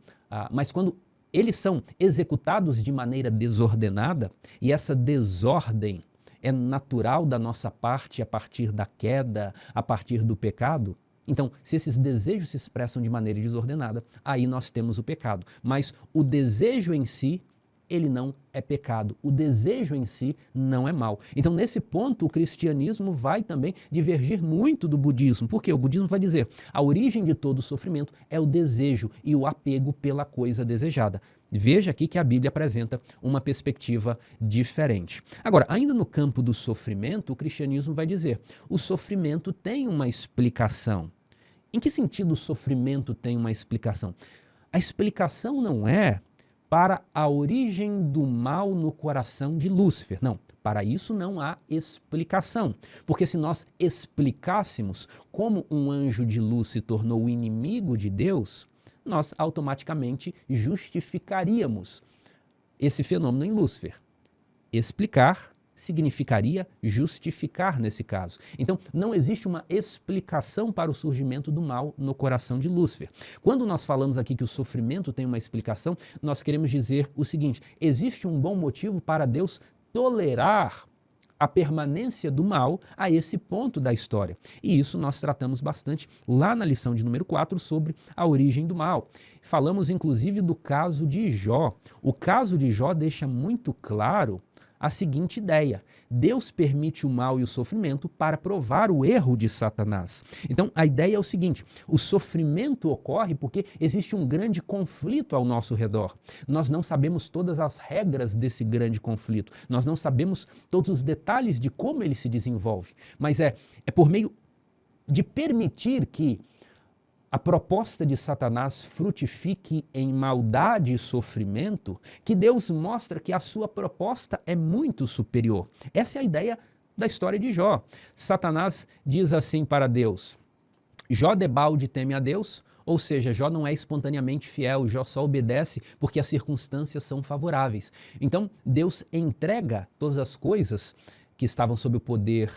mas quando eles são executados de maneira desordenada, e essa desordem é natural da nossa parte a partir da queda, a partir do pecado. Então, se esses desejos se expressam de maneira desordenada, aí nós temos o pecado. Mas o desejo em si, ele não é pecado. O desejo em si não é mal. Então, nesse ponto, o cristianismo vai também divergir muito do budismo. Porque o budismo vai dizer, a origem de todo o sofrimento é o desejo e o apego pela coisa desejada. Veja aqui que a Bíblia apresenta uma perspectiva diferente. Agora, ainda no campo do sofrimento, o cristianismo vai dizer, o sofrimento tem uma explicação. Em que sentido o sofrimento tem uma explicação? A explicação não é para a origem do mal no coração de Lúcifer. Não, Para isso não há explicação, porque se nós explicássemos como um anjo de luz se tornou o inimigo de Deus, nós automaticamente justificaríamos esse fenômeno em Lúcifer. Explicar significaria justificar nesse caso. Então, não existe uma explicação para o surgimento do mal no coração de Lúcifer. Quando nós falamos aqui que o sofrimento tem uma explicação, nós queremos dizer o seguinte: existe um bom motivo para Deus tolerar a permanência do mal a esse ponto da história. E isso nós tratamos bastante lá na lição de número 4 sobre a origem do mal. Falamos inclusive do caso de Jó. O caso de Jó deixa muito claro a seguinte ideia: Deus permite o mal e o sofrimento para provar o erro de Satanás. Então, a ideia é o seguinte: o sofrimento ocorre porque existe um grande conflito ao nosso redor. Nós não sabemos todas as regras desse grande conflito, nós não sabemos todos os detalhes de como ele se desenvolve, mas é por meio de permitir que a proposta de Satanás frutifique em maldade e sofrimento, que Deus mostra que a sua proposta é muito superior. Essa é a ideia da história de Jó. Satanás diz assim para Deus: Jó debalde teme a Deus, ou seja, Jó não é espontaneamente fiel, Jó só obedece porque as circunstâncias são favoráveis. Então, Deus entrega todas as coisas que estavam sob o poder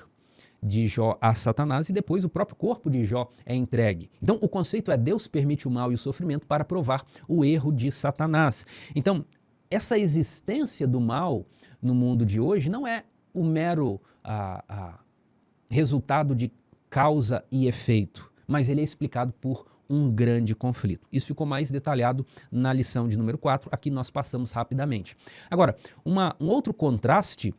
de Jó a Satanás e depois o próprio corpo de Jó é entregue. Então o conceito é: Deus permite o mal e o sofrimento para provar o erro de Satanás. Então essa existência do mal no mundo de hoje não é o mero resultado de causa e efeito, mas ele é explicado por um grande conflito. Isso ficou mais detalhado na lição de número 4, aqui nós passamos rapidamente. Agora, um outro contraste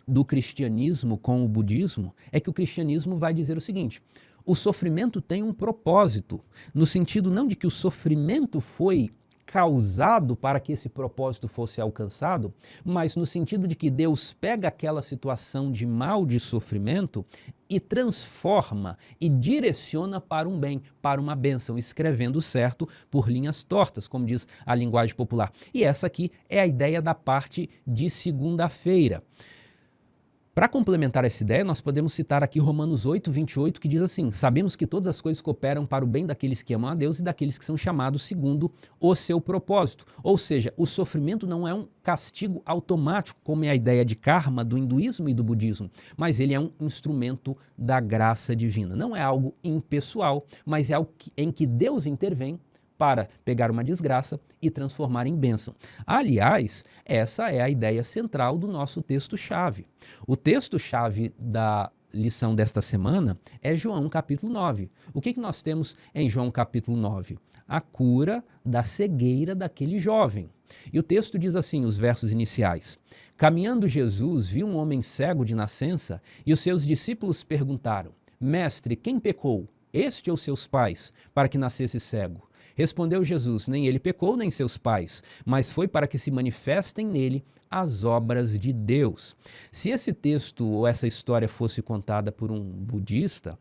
do cristianismo com o budismo é que o cristianismo vai dizer o seguinte: o sofrimento tem um propósito, no sentido não de que o sofrimento foi causado para que esse propósito fosse alcançado, mas no sentido de que Deus pega aquela situação de mal, de sofrimento, e transforma e direciona para um bem, para uma bênção, escrevendo certo por linhas tortas, como diz a linguagem popular. E essa aqui é a ideia da parte de segunda-feira. Para complementar essa ideia, nós podemos citar aqui Romanos 8, 28, que diz assim: sabemos que todas as coisas cooperam para o bem daqueles que amam a Deus e daqueles que são chamados segundo o seu propósito. Ou seja, o sofrimento não é um castigo automático, como é a ideia de karma do hinduísmo e do budismo, mas ele é um instrumento da graça divina. Não é algo impessoal, mas é algo em que Deus intervém para pegar uma desgraça e transformar em bênção. Aliás, essa é a ideia central do nosso texto-chave. O texto-chave da lição desta semana é João capítulo 9. O que nós temos em João capítulo 9? A cura da cegueira daquele jovem. E o texto diz assim, os versos iniciais: caminhando Jesus viu um homem cego de nascença e os seus discípulos perguntaram: mestre, quem pecou, este ou seus pais, para que nascesse cego? Respondeu Jesus: nem ele pecou, nem seus pais, mas foi para que se manifestem nele as obras de Deus. Se esse texto ou essa história fosse contada por um budista,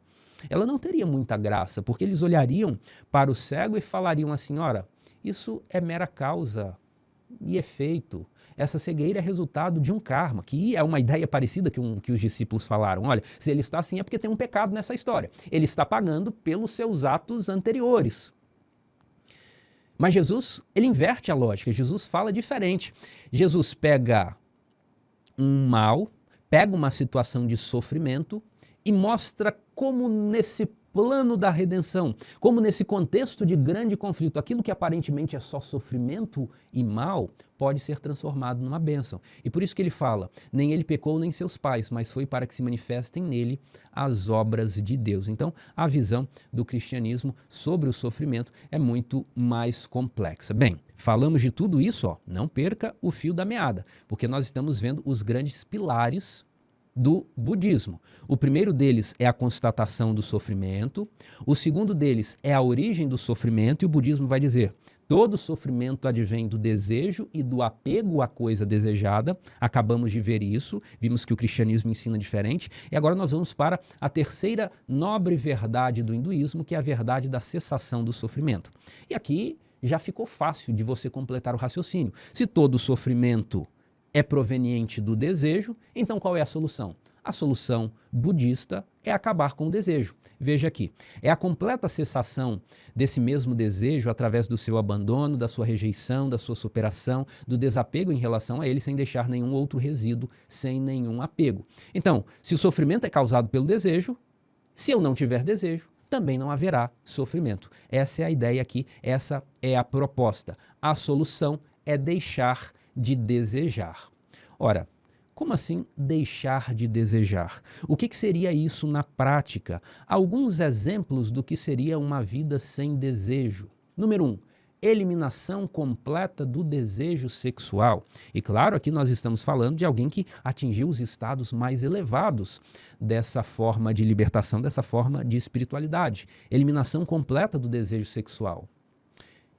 ela não teria muita graça, porque eles olhariam para o cego e falariam assim: ora, isso é mera causa e efeito. Essa cegueira é resultado de um karma, que é uma ideia parecida que os discípulos falaram. Olha, se ele está assim é porque tem um pecado nessa história. Ele está pagando pelos seus atos anteriores. Mas Jesus, ele inverte a lógica, Jesus fala diferente. Jesus pega um mal, pega uma situação de sofrimento e mostra como nesse plano da redenção, como nesse contexto de grande conflito, aquilo que aparentemente é só sofrimento e mal, pode ser transformado numa bênção. E por isso que ele fala: nem ele pecou, nem seus pais, mas foi para que se manifestem nele as obras de Deus. Então, a visão do cristianismo sobre o sofrimento é muito mais complexa. Bem, falamos de tudo isso, não perca o fio da meada, porque nós estamos vendo os grandes pilares do budismo. O primeiro deles é a constatação do sofrimento, o segundo deles é a origem do sofrimento, e o budismo vai dizer: todo sofrimento advém do desejo e do apego à coisa desejada. Acabamos de ver isso, vimos que o cristianismo ensina diferente, e agora nós vamos para a terceira nobre verdade do hinduísmo, que é a verdade da cessação do sofrimento. E aqui já ficou fácil de você completar o raciocínio. Se todo sofrimento é proveniente do desejo, então qual é a solução? A solução budista é acabar com o desejo. Veja aqui, é a completa cessação desse mesmo desejo através do seu abandono, da sua rejeição, da sua superação, do desapego em relação a ele, sem deixar nenhum outro resíduo, sem nenhum apego. Então, se o sofrimento é causado pelo desejo, se eu não tiver desejo, também não haverá sofrimento. Essa é a ideia aqui, essa é a proposta. A solução é deixar de desejar. Ora, como assim deixar de desejar? O que seria isso na prática? Alguns exemplos do que seria uma vida sem desejo. Número 1, eliminação completa do desejo sexual. E claro, aqui nós estamos falando de alguém que atingiu os estados mais elevados dessa forma de libertação, dessa forma de espiritualidade. Eliminação completa do desejo sexual.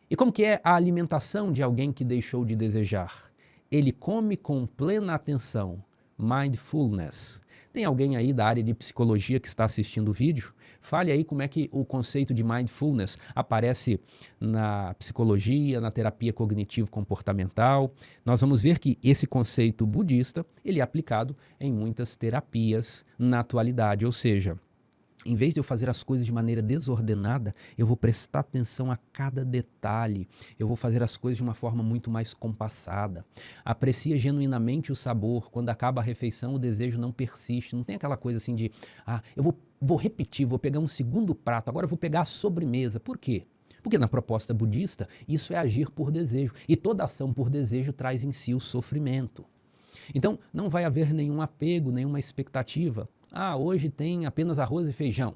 E como que é a alimentação de alguém que deixou de desejar? Ele come com plena atenção, mindfulness. Tem alguém aí da área de psicologia que está assistindo o vídeo? Fale aí como é que o conceito de mindfulness aparece na psicologia, na terapia cognitivo-comportamental. Nós vamos ver que esse conceito budista, ele é aplicado em muitas terapias na atualidade, ou seja, em vez de eu fazer as coisas de maneira desordenada, eu vou prestar atenção a cada detalhe. Eu vou fazer as coisas de uma forma muito mais compassada. Aprecia genuinamente o sabor. Quando acaba a refeição, o desejo não persiste. Não tem aquela coisa assim de, eu vou repetir, vou pegar um segundo prato, agora eu vou pegar a sobremesa. Por quê? Porque na proposta budista, isso é agir por desejo. E toda ação por desejo traz em si o sofrimento. Então, não vai haver nenhum apego, nenhuma expectativa. Hoje tem apenas arroz e feijão.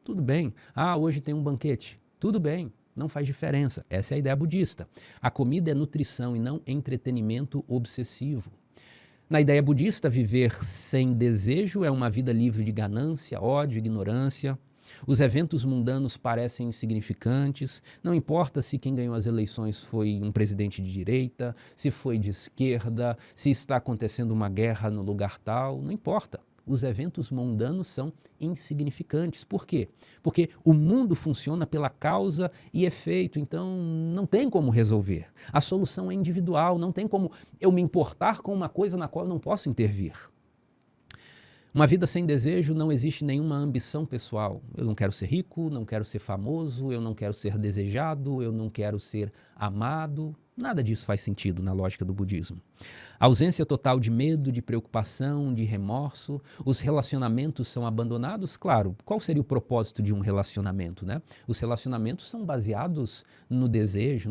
Tudo bem. Hoje tem um banquete. Tudo bem. Não faz diferença. Essa é a ideia budista. A comida é nutrição e não entretenimento obsessivo. Na ideia budista, viver sem desejo é uma vida livre de ganância, ódio, ignorância. Os eventos mundanos parecem insignificantes, não importa se quem ganhou as eleições foi um presidente de direita, se foi de esquerda, se está acontecendo uma guerra no lugar tal, não importa. Os eventos mundanos são insignificantes. Por quê? Porque o mundo funciona pela causa e efeito, então não tem como resolver. A solução é individual, não tem como eu me importar com uma coisa na qual eu não posso intervir. Uma vida sem desejo, não existe nenhuma ambição pessoal. Eu não quero ser rico, não quero ser famoso, eu não quero ser desejado, eu não quero ser amado. Nada disso faz sentido na lógica do budismo. A ausência total de medo, de preocupação, de remorso. Os relacionamentos são abandonados? Claro, qual seria o propósito de um relacionamento, né? Os relacionamentos são baseados no desejo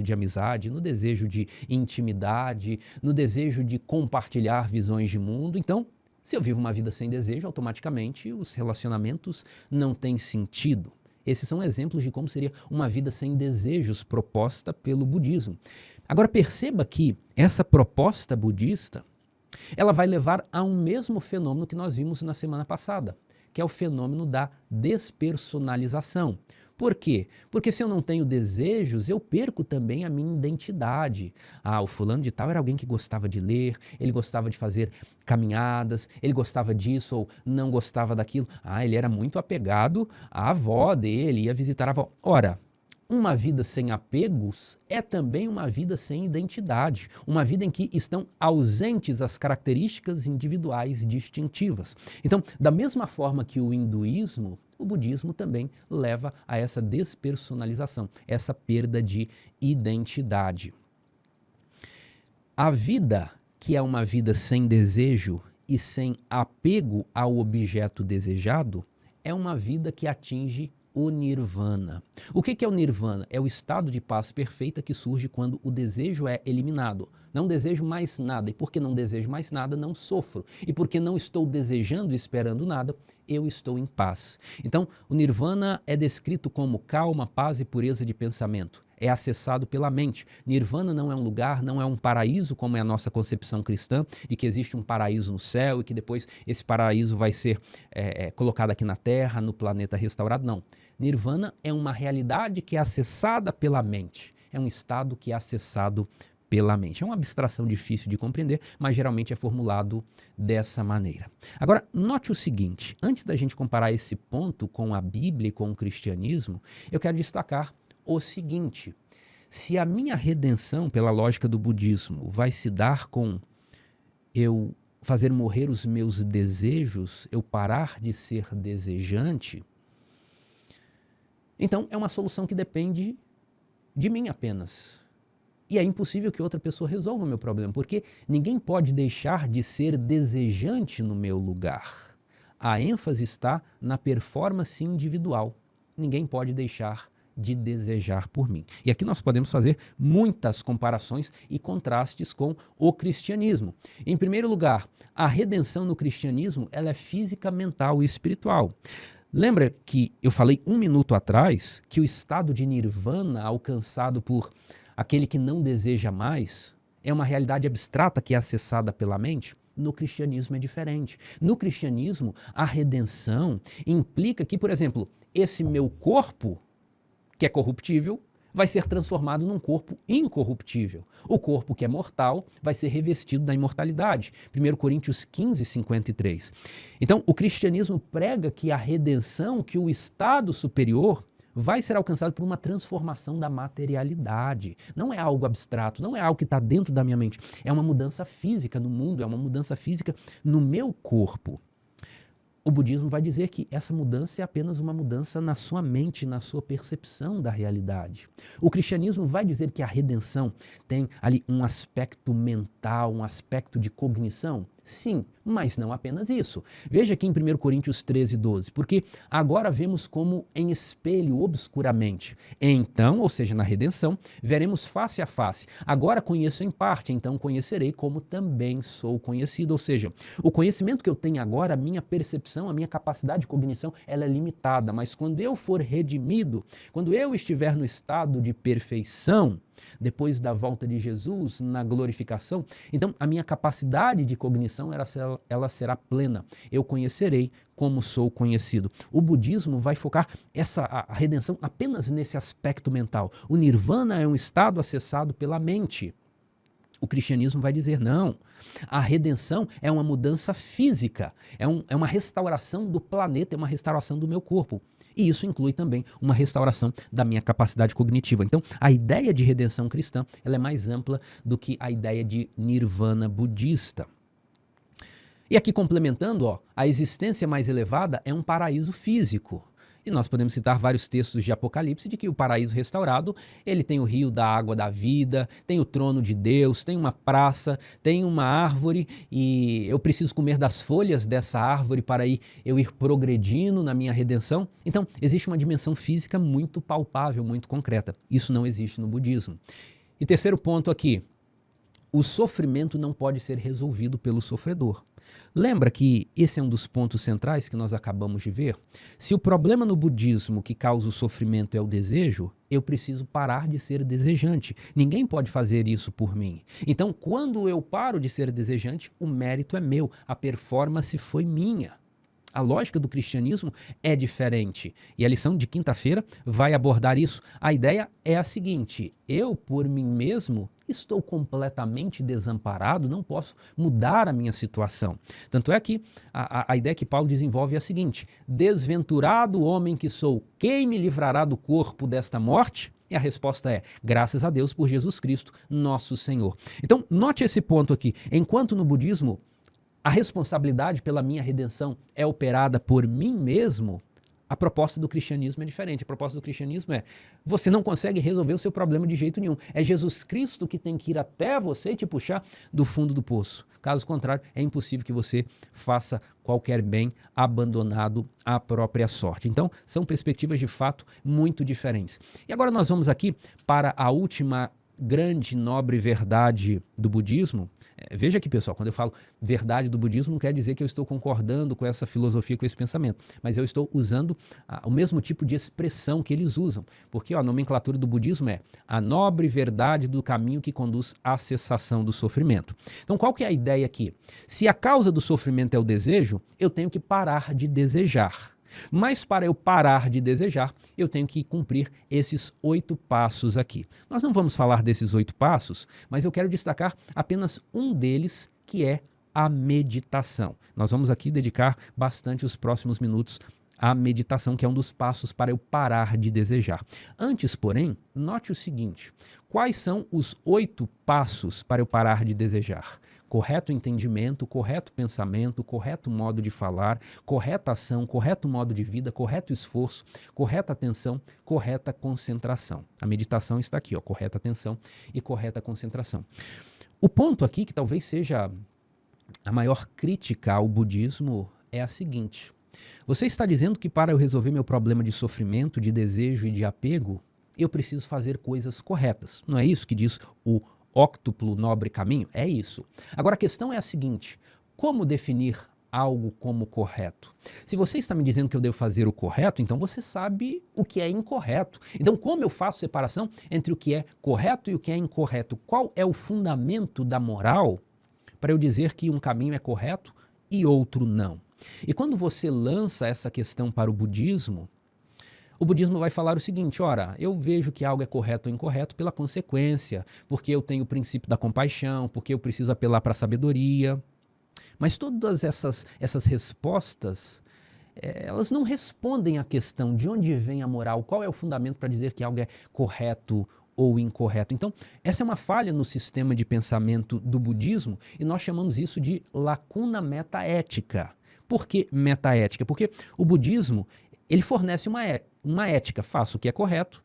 de amizade, no desejo de intimidade, no desejo de compartilhar visões de mundo. Então, se eu vivo uma vida sem desejo, automaticamente os relacionamentos não têm sentido. Esses são exemplos de como seria uma vida sem desejos proposta pelo budismo. Agora perceba que essa proposta budista, ela vai levar a um mesmo fenômeno que nós vimos na semana passada, que é o fenômeno da despersonalização. Por quê? Porque se eu não tenho desejos, eu perco também a minha identidade. O fulano de tal era alguém que gostava de ler, ele gostava de fazer caminhadas, ele gostava disso ou não gostava daquilo. Ele era muito apegado à avó dele, ia visitar a avó. Ora, uma vida sem apegos é também uma vida sem identidade, uma vida em que estão ausentes as características individuais distintivas. Então, da mesma forma que o hinduísmo, o budismo também leva a essa despersonalização, essa perda de identidade. A vida, que é uma vida sem desejo e sem apego ao objeto desejado, é uma vida que atinge o nirvana. O que é o nirvana? É o estado de paz perfeita que surge quando o desejo é eliminado. Não desejo mais nada, e porque não desejo mais nada, não sofro. E porque não estou desejando e esperando nada, eu estou em paz. Então, o nirvana é descrito como calma, paz e pureza de pensamento. É acessado pela mente. Nirvana não é um lugar, não é um paraíso, como é a nossa concepção cristã, de que existe um paraíso no céu e que depois esse paraíso vai ser colocado aqui na Terra, no planeta restaurado. Não. Nirvana é uma realidade que é acessada pela mente. É um estado que é acessado pela mente. É uma abstração difícil de compreender, mas geralmente é formulado dessa maneira. Agora, note o seguinte, antes da gente comparar esse ponto com a Bíblia e com o cristianismo, eu quero destacar o seguinte: se a minha redenção, pela lógica do budismo, vai se dar com eu fazer morrer os meus desejos, eu parar de ser desejante, então é uma solução que depende de mim apenas. E é impossível que outra pessoa resolva o meu problema, porque ninguém pode deixar de ser desejante no meu lugar. A ênfase está na performance individual. Ninguém pode deixar de desejar por mim. E aqui nós podemos fazer muitas comparações e contrastes com o cristianismo. Em primeiro lugar, a redenção no cristianismo ela é física, mental e espiritual. Lembra que eu falei um minuto atrás que o estado de nirvana alcançado por aquele que não deseja mais é uma realidade abstrata que é acessada pela mente? No cristianismo é diferente. No cristianismo, a redenção implica que, por exemplo, esse meu corpo, que é corruptível, vai ser transformado num corpo incorruptível. O corpo que é mortal vai ser revestido da imortalidade. 1 Coríntios 15, 53. Então, o cristianismo prega que a redenção, que o estado superior, vai ser alcançado por uma transformação da materialidade. Não é algo abstrato, não é algo que está dentro da minha mente. É uma mudança física no mundo, é uma mudança física no meu corpo. O budismo vai dizer que essa mudança é apenas uma mudança na sua mente, na sua percepção da realidade. O cristianismo vai dizer que a redenção tem ali um aspecto mental, um aspecto de cognição. Sim, mas não apenas isso. Veja aqui em 1 Coríntios 13, 12, porque agora vemos como em espelho obscuramente. Então, ou seja, na redenção, veremos face a face. Agora conheço em parte, então conhecerei como também sou conhecido. Ou seja, o conhecimento que eu tenho agora, a minha percepção, a minha capacidade de cognição, ela é limitada. Mas quando eu for redimido, quando eu estiver no estado de perfeição, depois da volta de Jesus, na glorificação, então a minha capacidade de cognição ela será plena. Eu conhecerei como sou conhecido. O budismo vai focar a redenção apenas nesse aspecto mental. O nirvana é um estado acessado pela mente. O cristianismo vai dizer não. A redenção é uma mudança física, é uma restauração do planeta, é uma restauração do meu corpo. E isso inclui também uma restauração da minha capacidade cognitiva. Então, a ideia de redenção cristã ela é mais ampla do que a ideia de nirvana budista. E aqui complementando, a existência mais elevada é um paraíso físico. E nós podemos citar vários textos de Apocalipse de que o paraíso restaurado, ele tem o rio da água da vida, tem o trono de Deus, tem uma praça, tem uma árvore e eu preciso comer das folhas dessa árvore para eu ir progredindo na minha redenção. Então, existe uma dimensão física muito palpável, muito concreta. Isso não existe no budismo. E terceiro ponto aqui, o sofrimento não pode ser resolvido pelo sofredor. Lembra que esse é um dos pontos centrais que nós acabamos de ver? Se o problema no budismo que causa o sofrimento é o desejo, eu preciso parar de ser desejante. Ninguém pode fazer isso por mim. Então, quando eu paro de ser desejante, o mérito é meu, a performance foi minha. A lógica do cristianismo é diferente e a lição de quinta-feira vai abordar isso. A ideia é a seguinte: eu, por mim mesmo, estou completamente desamparado, não posso mudar a minha situação. Tanto é que a ideia que Paulo desenvolve é a seguinte: desventurado homem que sou, quem me livrará do corpo desta morte? E a resposta é, graças a Deus por Jesus Cristo, nosso Senhor. Então, note esse ponto aqui. Enquanto no budismo, a responsabilidade pela minha redenção é operada por mim mesmo, a proposta do cristianismo é diferente. A proposta do cristianismo é, você não consegue resolver o seu problema de jeito nenhum. É Jesus Cristo que tem que ir até você e te puxar do fundo do poço. Caso contrário, é impossível que você faça qualquer bem abandonado à própria sorte. Então, são perspectivas de fato muito diferentes. E agora nós vamos aqui para a última grande, nobre verdade do budismo. Veja aqui, pessoal, quando eu falo verdade do budismo, não quer dizer que eu estou concordando com essa filosofia, com esse pensamento, mas eu estou usando o mesmo tipo de expressão que eles usam, porque a nomenclatura do budismo é a nobre verdade do caminho que conduz à cessação do sofrimento. Então, qual que é a ideia aqui? Se a causa do sofrimento é o desejo, eu tenho que parar de desejar. Mas para eu parar de desejar, eu tenho que cumprir esses 8 passos aqui. Nós não vamos falar desses 8 passos, mas eu quero destacar apenas um deles, que é a meditação. Nós vamos aqui dedicar bastante os próximos minutos a meditação, que é um dos passos para eu parar de desejar. Antes, porém, note o seguinte: quais são os 8 passos para eu parar de desejar? Correto entendimento, correto pensamento, correto modo de falar, correta ação, correto modo de vida, correto esforço, correta atenção, correta concentração. A meditação está aqui, ó, correta atenção e correta concentração. O ponto aqui, que talvez seja a maior crítica ao budismo, é a seguinte: você está dizendo que para eu resolver meu problema de sofrimento, de desejo e de apego, eu preciso fazer coisas corretas. Não é isso que diz o óctuplo nobre caminho? É isso. Agora a questão é a seguinte: como definir algo como correto? Se você está me dizendo que eu devo fazer o correto, então você sabe o que é incorreto. Então como eu faço separação entre o que é correto e o que é incorreto? Qual é o fundamento da moral para eu dizer que um caminho é correto e outro não? E quando você lança essa questão para o budismo vai falar o seguinte: ora, eu vejo que algo é correto ou incorreto pela consequência, porque eu tenho o princípio da compaixão, porque eu preciso apelar para a sabedoria. Mas todas essas respostas, elas não respondem à questão de onde vem a moral, qual é o fundamento para dizer que algo é correto ou incorreto. Então, essa é uma falha no sistema de pensamento do budismo e nós chamamos isso de lacuna metaética. Por que metaética? Porque o budismo, ele fornece uma ética: faça o que é correto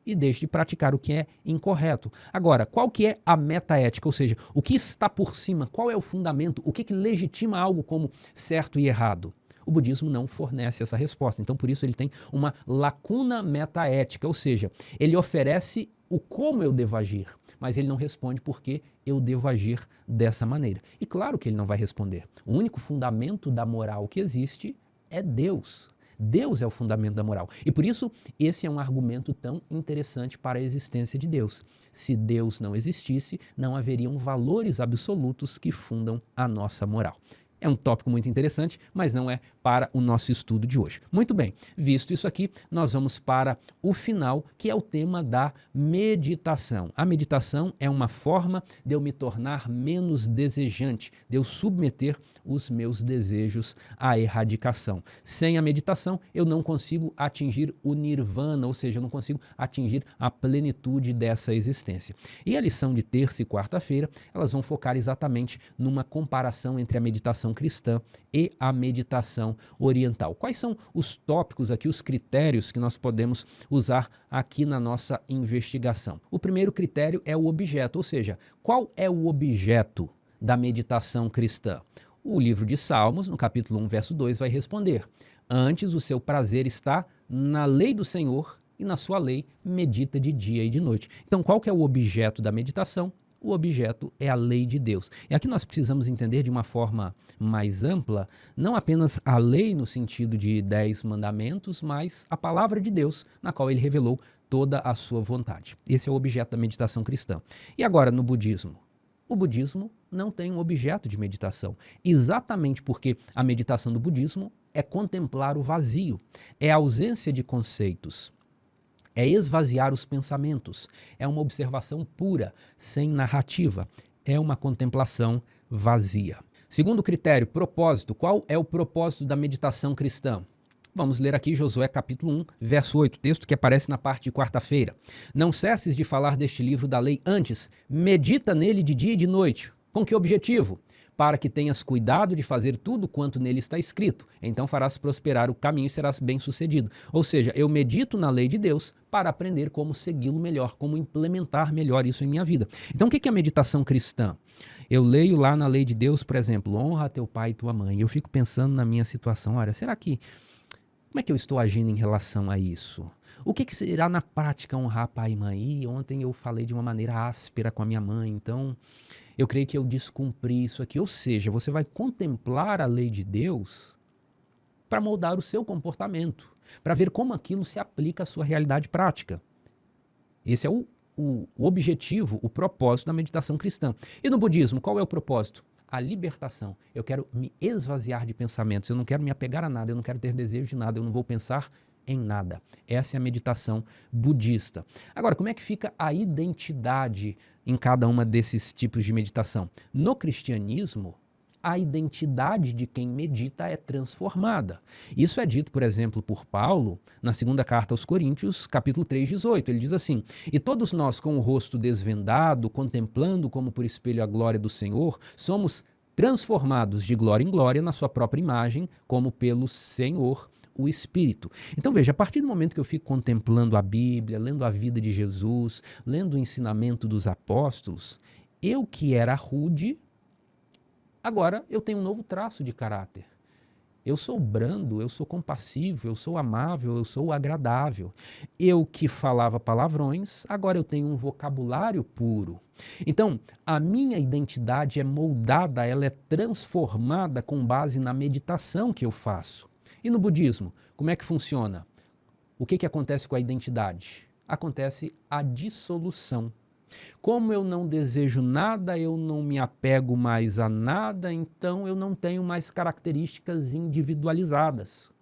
e deixe de praticar o que é incorreto. Agora, qual que é a metaética? Ou seja, o que está por cima? Qual é o fundamento? O que legitima algo como certo e errado? O budismo não fornece essa resposta. Então, por isso, ele tem uma lacuna metaética, ou seja, ele oferece o como eu devo agir, mas ele não responde por que eu devo agir dessa maneira. E claro que ele não vai responder. O único fundamento da moral que existe é Deus. Deus é o fundamento da moral. E por isso, esse é um argumento tão interessante para a existência de Deus. Se Deus não existisse, não haveriam valores absolutos que fundam a nossa moral. É um tópico muito interessante, mas não é para o nosso estudo de hoje. Muito bem, visto isso aqui, nós vamos para o final, que é o tema da meditação. A meditação é uma forma de eu me tornar menos desejante, de eu submeter os meus desejos à erradicação. Sem a meditação, eu não consigo atingir o nirvana, ou seja, eu não consigo atingir a plenitude dessa existência. E a lição de terça e quarta-feira, elas vão focar exatamente numa comparação entre a meditação cristã e a meditação oriental. Quais são os tópicos aqui, os critérios que nós podemos usar aqui na nossa investigação? O primeiro critério é o objeto, ou seja, qual é o objeto da meditação cristã? O livro de Salmos, no capítulo 1, verso 2, vai responder: antes o seu prazer está na lei do Senhor e na sua lei medita de dia e de noite. Então, qual que é o objeto da meditação? O objeto é a lei de Deus. E aqui nós precisamos entender de uma forma mais ampla, não apenas a lei no sentido de 10 mandamentos, mas a palavra de Deus, na qual ele revelou toda a sua vontade. Esse é o objeto da meditação cristã. E agora, no budismo? O budismo não tem um objeto de meditação, exatamente porque a meditação do budismo é contemplar o vazio, é a ausência de conceitos. É esvaziar os pensamentos, é uma observação pura, sem narrativa, é uma contemplação vazia. Segundo critério, propósito. Qual é o propósito da meditação cristã? Vamos ler aqui Josué capítulo 1, verso 8, texto que aparece na parte de quarta-feira. Não cesses de falar deste livro da lei, antes medita nele de dia e de noite. Com que objetivo? Para que tenhas cuidado de fazer tudo quanto nele está escrito. Então farás prosperar o caminho e serás bem-sucedido. Ou seja, eu medito na lei de Deus para aprender como segui-lo melhor, como implementar melhor isso em minha vida. Então o que é a meditação cristã? Eu leio lá na lei de Deus, por exemplo, honra teu pai e tua mãe. Eu fico pensando na minha situação, olha, será que... como é que eu estou agindo em relação a isso? O que será na prática honrar pai e mãe? E ontem eu falei de uma maneira áspera com a minha mãe, então eu creio que eu descumpri isso aqui. Ou seja, você vai contemplar a lei de Deus para moldar o seu comportamento, para ver como aquilo se aplica à sua realidade prática. Esse é o objetivo, o propósito da meditação cristã. E no budismo, qual é o propósito? A libertação. Eu quero me esvaziar de pensamentos, eu não quero me apegar a nada, eu não quero ter desejo de nada, eu não vou pensar em nada. Essa é a meditação budista. Agora, como é que fica a identidade em cada uma desses tipos de meditação? No cristianismo, a identidade de quem medita é transformada. Isso é dito, por exemplo, por Paulo, na segunda carta aos Coríntios, capítulo 3, 18. Ele diz assim: e todos nós, com o rosto desvendado, contemplando como por espelho a glória do Senhor, somos transformados de glória em glória na sua própria imagem, como pelo Senhor, o Espírito. Então veja, a partir do momento que eu fico contemplando a Bíblia, lendo a vida de Jesus, lendo o ensinamento dos apóstolos, eu que era rude, agora eu tenho um novo traço de caráter. Eu sou brando, eu sou compassivo, eu sou amável, eu sou agradável. Eu que falava palavrões, agora eu tenho um vocabulário puro. Então, a minha identidade é moldada, ela é transformada com base na meditação que eu faço. E no budismo, como é que funciona? O que acontece com a identidade? Acontece a dissolução. Como eu não desejo nada, eu não me apego mais a nada, então eu não tenho mais características individualizadas.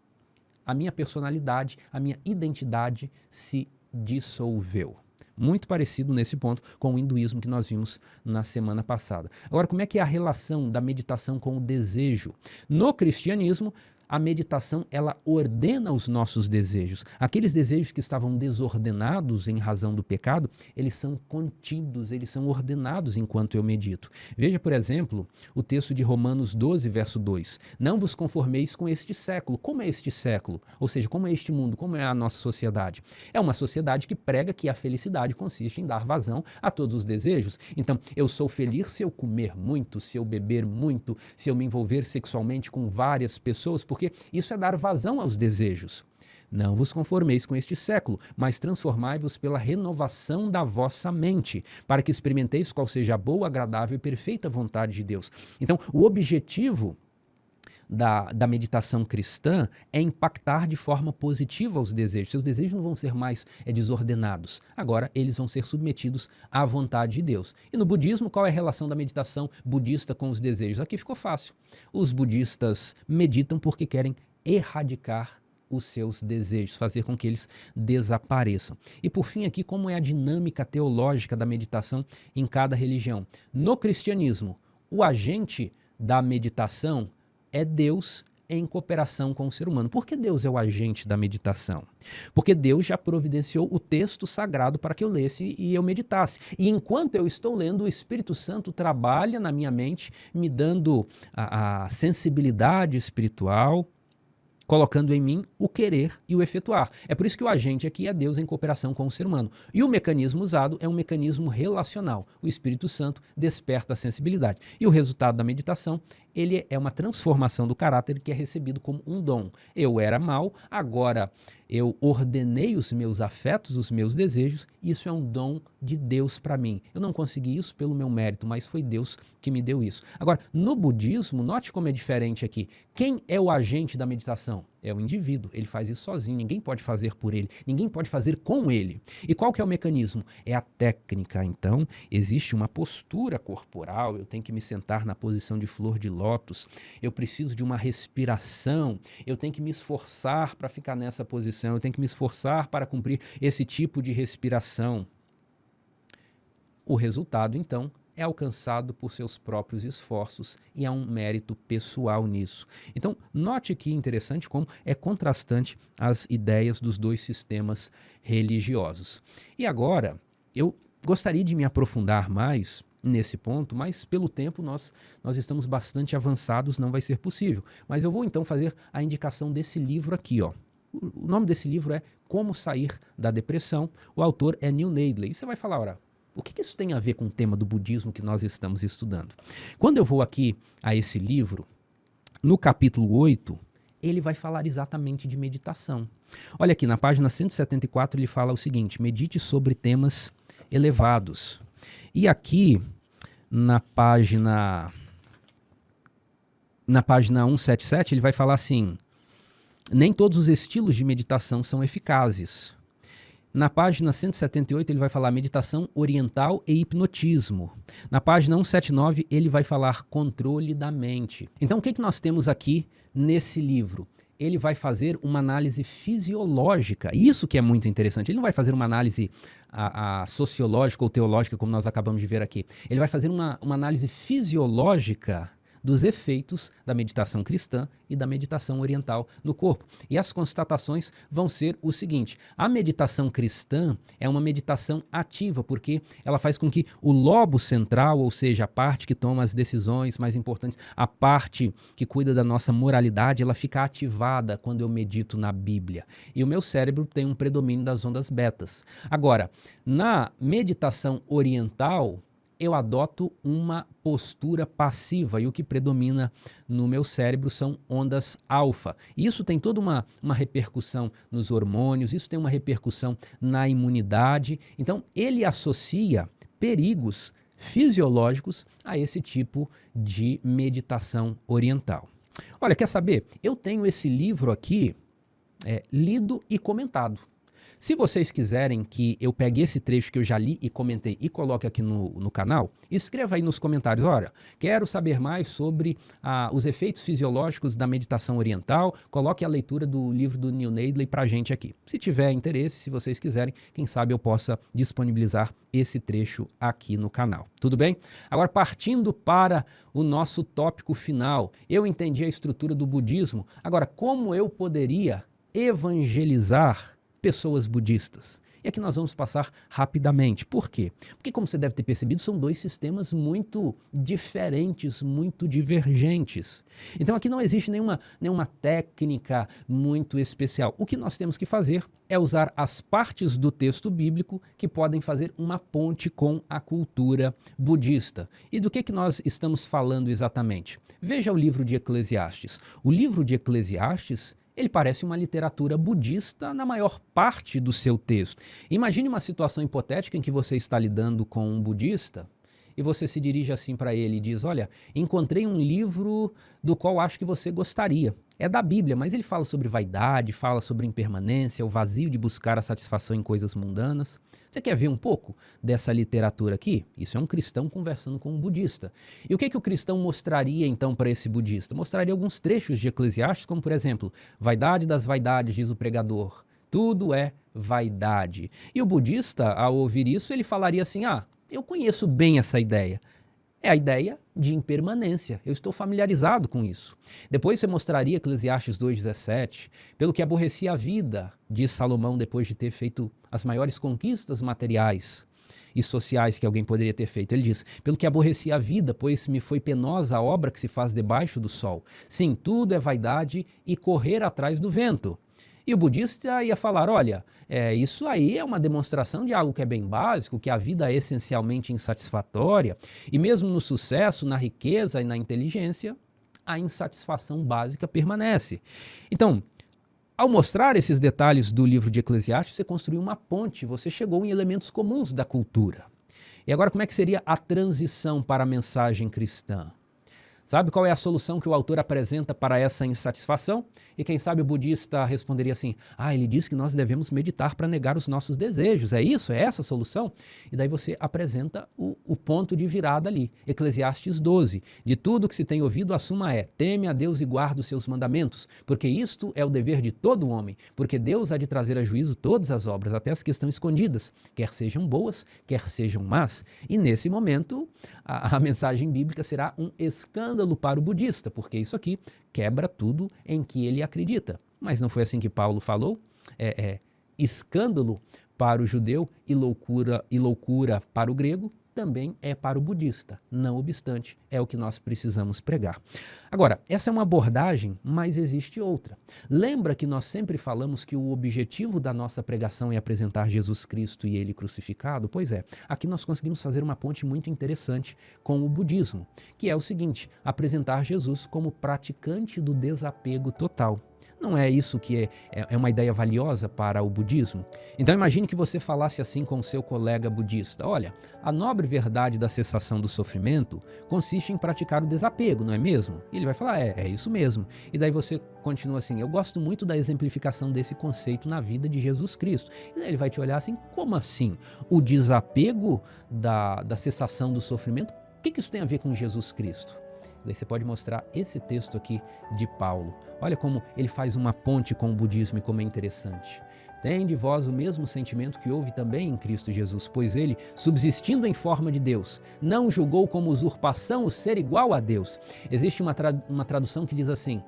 A minha personalidade, a minha identidade se dissolveu. Muito parecido nesse ponto com o hinduísmo que nós vimos na semana passada. Agora, como é que é a relação da meditação com o desejo? No cristianismo, a meditação, ela ordena os nossos desejos. Aqueles desejos que estavam desordenados em razão do pecado, eles são contidos, eles são ordenados enquanto eu medito. Veja, por exemplo, o texto de Romanos 12, verso 2. Não vos conformeis com este século. Como é este século? Ou seja, como é este mundo? Como é a nossa sociedade? É uma sociedade que prega que a felicidade consiste em dar vazão a todos os desejos. Então, eu sou feliz se eu comer muito, se eu beber muito, se eu me envolver sexualmente com várias pessoas, porque isso é dar vazão aos desejos. Não vos conformeis com este século, mas transformai-vos pela renovação da vossa mente, para que experimenteis qual seja a boa, agradável e perfeita vontade de Deus. Então, o objetivo da meditação cristã é impactar de forma positiva os desejos. Seus desejos não vão ser mais desordenados. Agora, eles vão ser submetidos à vontade de Deus. E no budismo, qual é a relação da meditação budista com os desejos? Aqui ficou fácil. Os budistas meditam porque querem erradicar os seus desejos, fazer com que eles desapareçam. E por fim aqui, como é a dinâmica teológica da meditação em cada religião? No cristianismo, o agente da meditação é Deus em cooperação com o ser humano. Por que Deus é o agente da meditação? Porque Deus já providenciou o texto sagrado para que eu lesse e eu meditasse. E enquanto eu estou lendo, o Espírito Santo trabalha na minha mente, me dando a sensibilidade espiritual, colocando em mim o querer e o efetuar. É por isso que o agente aqui é Deus em cooperação com o ser humano. E o mecanismo usado é um mecanismo relacional. O Espírito Santo desperta a sensibilidade. E o resultado da meditação, ele é uma transformação do caráter que é recebido como um dom. Eu era mau, agora eu ordenei os meus afetos, os meus desejos, isso é um dom de Deus para mim. Eu não consegui isso pelo meu mérito, mas foi Deus que me deu isso. Agora, no budismo, note como é diferente aqui. Quem é o agente da meditação? É o indivíduo, ele faz isso sozinho, ninguém pode fazer por ele, ninguém pode fazer com ele. E qual que é o mecanismo? É a técnica, então, existe uma postura corporal, eu tenho que me sentar na posição de flor de lótus, eu preciso de uma respiração, eu tenho que me esforçar para ficar nessa posição, eu tenho que me esforçar para cumprir esse tipo de respiração. O resultado, então, é alcançado por seus próprios esforços e há um mérito pessoal nisso. Então, note que interessante como é contrastante as ideias dos dois sistemas religiosos. E agora, eu gostaria de me aprofundar mais nesse ponto, mas pelo tempo nós estamos bastante avançados, não vai ser possível. Mas eu vou então fazer a indicação desse livro aqui, ó. O nome desse livro é Como Sair da Depressão, o autor é Neil Nadley. E você vai falar, ora, o que isso tem a ver com o tema do budismo que nós estamos estudando? Quando eu vou aqui a esse livro, no capítulo 8, ele vai falar exatamente de meditação. Olha aqui, na página 174 ele fala o seguinte: medite sobre temas elevados. E aqui, na página 177, ele vai falar assim: nem todos os estilos de meditação são eficazes. Na página 178 ele vai falar meditação oriental e hipnotismo. Na página 179 ele vai falar controle da mente. Então o que nós temos aqui nesse livro? Ele vai fazer uma análise fisiológica, isso que é muito interessante. Ele não vai fazer uma análise sociológica ou teológica como nós acabamos de ver aqui. Ele vai fazer uma análise fisiológica dos efeitos da meditação cristã e da meditação oriental no corpo. E as constatações vão ser o seguinte: a meditação cristã é uma meditação ativa, porque ela faz com que o lobo central, ou seja, a parte que toma as decisões mais importantes, a parte que cuida da nossa moralidade, ela fica ativada quando eu medito na Bíblia. E o meu cérebro tem um predomínio das ondas betas. Agora, na meditação oriental, eu adoto uma postura passiva e o que predomina no meu cérebro são ondas alfa. Isso tem toda uma repercussão nos hormônios, isso tem uma repercussão na imunidade. Então, ele associa perigos fisiológicos a esse tipo de meditação oriental. Olha, quer saber? Eu tenho esse livro aqui lido e comentado. Se vocês quiserem que eu pegue esse trecho que eu já li e comentei e coloque aqui no canal, escreva aí nos comentários: olha, quero saber mais sobre os efeitos fisiológicos da meditação oriental, coloque a leitura do livro do Neil Nedley pra gente aqui. Se tiver interesse, se vocês quiserem, quem sabe eu possa disponibilizar esse trecho aqui no canal. Tudo bem? Agora, partindo para o nosso tópico final, eu entendi a estrutura do budismo. Agora, como eu poderia evangelizar pessoas budistas? E aqui nós vamos passar rapidamente. Por quê? Porque, como você deve ter percebido, são dois sistemas muito diferentes, muito divergentes. Então aqui não existe nenhuma técnica muito especial. O que nós temos que fazer é usar as partes do texto bíblico que podem fazer uma ponte com a cultura budista. E do que nós estamos falando exatamente? Veja o livro de Eclesiastes. O livro de Eclesiastes, ele parece uma literatura budista na maior parte do seu texto. Imagine uma situação hipotética em que você está lidando com um budista e você se dirige assim para ele e diz: olha, encontrei um livro do qual acho que você gostaria. É da Bíblia, mas ele fala sobre vaidade, fala sobre impermanência, o vazio de buscar a satisfação em coisas mundanas. Você quer ver um pouco dessa literatura aqui? Isso é um cristão conversando com um budista. E o que o cristão mostraria então para esse budista? Mostraria alguns trechos de Eclesiastes, como por exemplo: vaidade das vaidades, diz o pregador, tudo é vaidade. E o budista, ao ouvir isso, ele falaria assim: eu conheço bem essa ideia. É a ideia de impermanência. Eu estou familiarizado com isso. Depois você mostraria Eclesiastes 2,17, pelo que aborreci a vida, diz Salomão depois de ter feito as maiores conquistas materiais e sociais que alguém poderia ter feito. Ele diz: pelo que aborreci a vida, pois me foi penosa a obra que se faz debaixo do sol. Sim, tudo é vaidade e correr atrás do vento. E o budista ia falar: olha, isso aí é uma demonstração de algo que é bem básico, que a vida é essencialmente insatisfatória, e mesmo no sucesso, na riqueza e na inteligência, a insatisfação básica permanece. Então, ao mostrar esses detalhes do livro de Eclesiastes, você construiu uma ponte, você chegou em elementos comuns da cultura. E agora, como é que seria a transição para a mensagem cristã? Sabe qual é a solução que o autor apresenta para essa insatisfação? E quem sabe o budista responderia assim: ele diz que nós devemos meditar para negar os nossos desejos. É isso? É essa a solução? E daí você apresenta o ponto de virada ali. Eclesiastes 12. De tudo que se tem ouvido, a suma é: teme a Deus e guarda os seus mandamentos, porque isto é o dever de todo homem, porque Deus há de trazer a juízo todas as obras, até as que estão escondidas, quer sejam boas, quer sejam más. E nesse momento, a mensagem bíblica será um escândalo para o budista, porque isso aqui quebra tudo em que ele acredita. Mas não foi assim que Paulo falou? Escândalo para o judeu e loucura para o grego, também é para o budista. Não obstante, é o que nós precisamos pregar. Agora, essa é uma abordagem, mas existe outra. Lembra que nós sempre falamos que o objetivo da nossa pregação é apresentar Jesus Cristo e Ele crucificado? Pois é, aqui nós conseguimos fazer uma ponte muito interessante com o budismo, que é o seguinte: apresentar Jesus como praticante do desapego total. Não é isso que é uma ideia valiosa para o budismo? Então imagine que você falasse assim com o seu colega budista: olha, a nobre verdade da cessação do sofrimento consiste em praticar o desapego, não é mesmo? E ele vai falar: é isso mesmo. E daí você continua assim: eu gosto muito da exemplificação desse conceito na vida de Jesus Cristo. E daí ele vai te olhar assim: como assim? O desapego da cessação do sofrimento? O que isso tem a ver com Jesus Cristo? Daí você pode mostrar esse texto aqui de Paulo. Olha como ele faz uma ponte com o budismo e como é interessante. Tende vós o mesmo sentimento que houve também em Cristo Jesus, pois ele, subsistindo em forma de Deus, não julgou como usurpação o ser igual a Deus. Existe uma tradução que diz assim: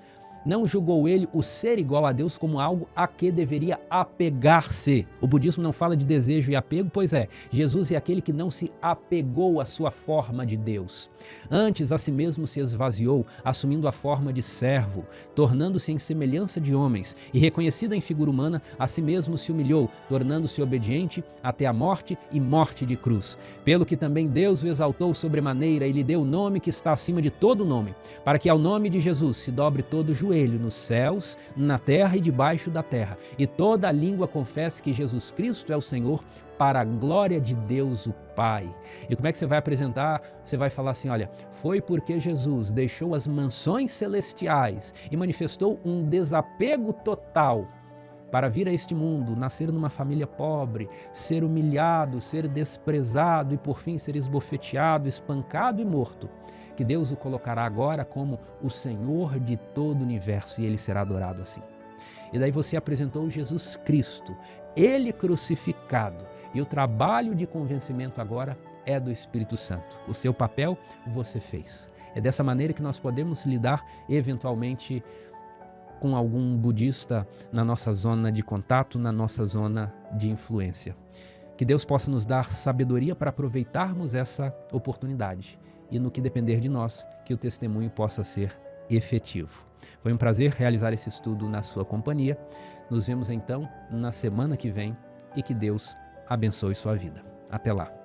não julgou ele o ser igual a Deus como algo a que deveria apegar-se. O budismo não fala de desejo e apego, pois é, Jesus é aquele que não se apegou à sua forma de Deus. Antes, a si mesmo se esvaziou, assumindo a forma de servo, tornando-se em semelhança de homens, e reconhecido em figura humana, a si mesmo se humilhou, tornando-se obediente até a morte e morte de cruz. Pelo que também Deus o exaltou sobremaneira e lhe deu o nome que está acima de todo nome, para que ao nome de Jesus se dobre todo o joelho nos céus, na terra e debaixo da terra, e toda a língua confesse que Jesus Cristo é o Senhor, para a glória de Deus o Pai. E como é que você vai apresentar? Você vai falar assim, olha, foi porque Jesus deixou as mansões celestiais e manifestou um desapego total para vir a este mundo, nascer numa família pobre, ser humilhado, ser desprezado e por fim ser esbofeteado, espancado e morto, que Deus o colocará agora como o Senhor de todo o universo e ele será adorado assim. E daí você apresentou Jesus Cristo, ele crucificado, e o trabalho de convencimento agora é do Espírito Santo. O seu papel você fez. É dessa maneira que nós podemos lidar eventualmente com algum budista na nossa zona de contato, na nossa zona de influência. Que Deus possa nos dar sabedoria para aproveitarmos essa oportunidade e, no que depender de nós, que o testemunho possa ser efetivo. Foi um prazer realizar esse estudo na sua companhia. Nos vemos então na semana que vem e que Deus abençoe sua vida. Até lá!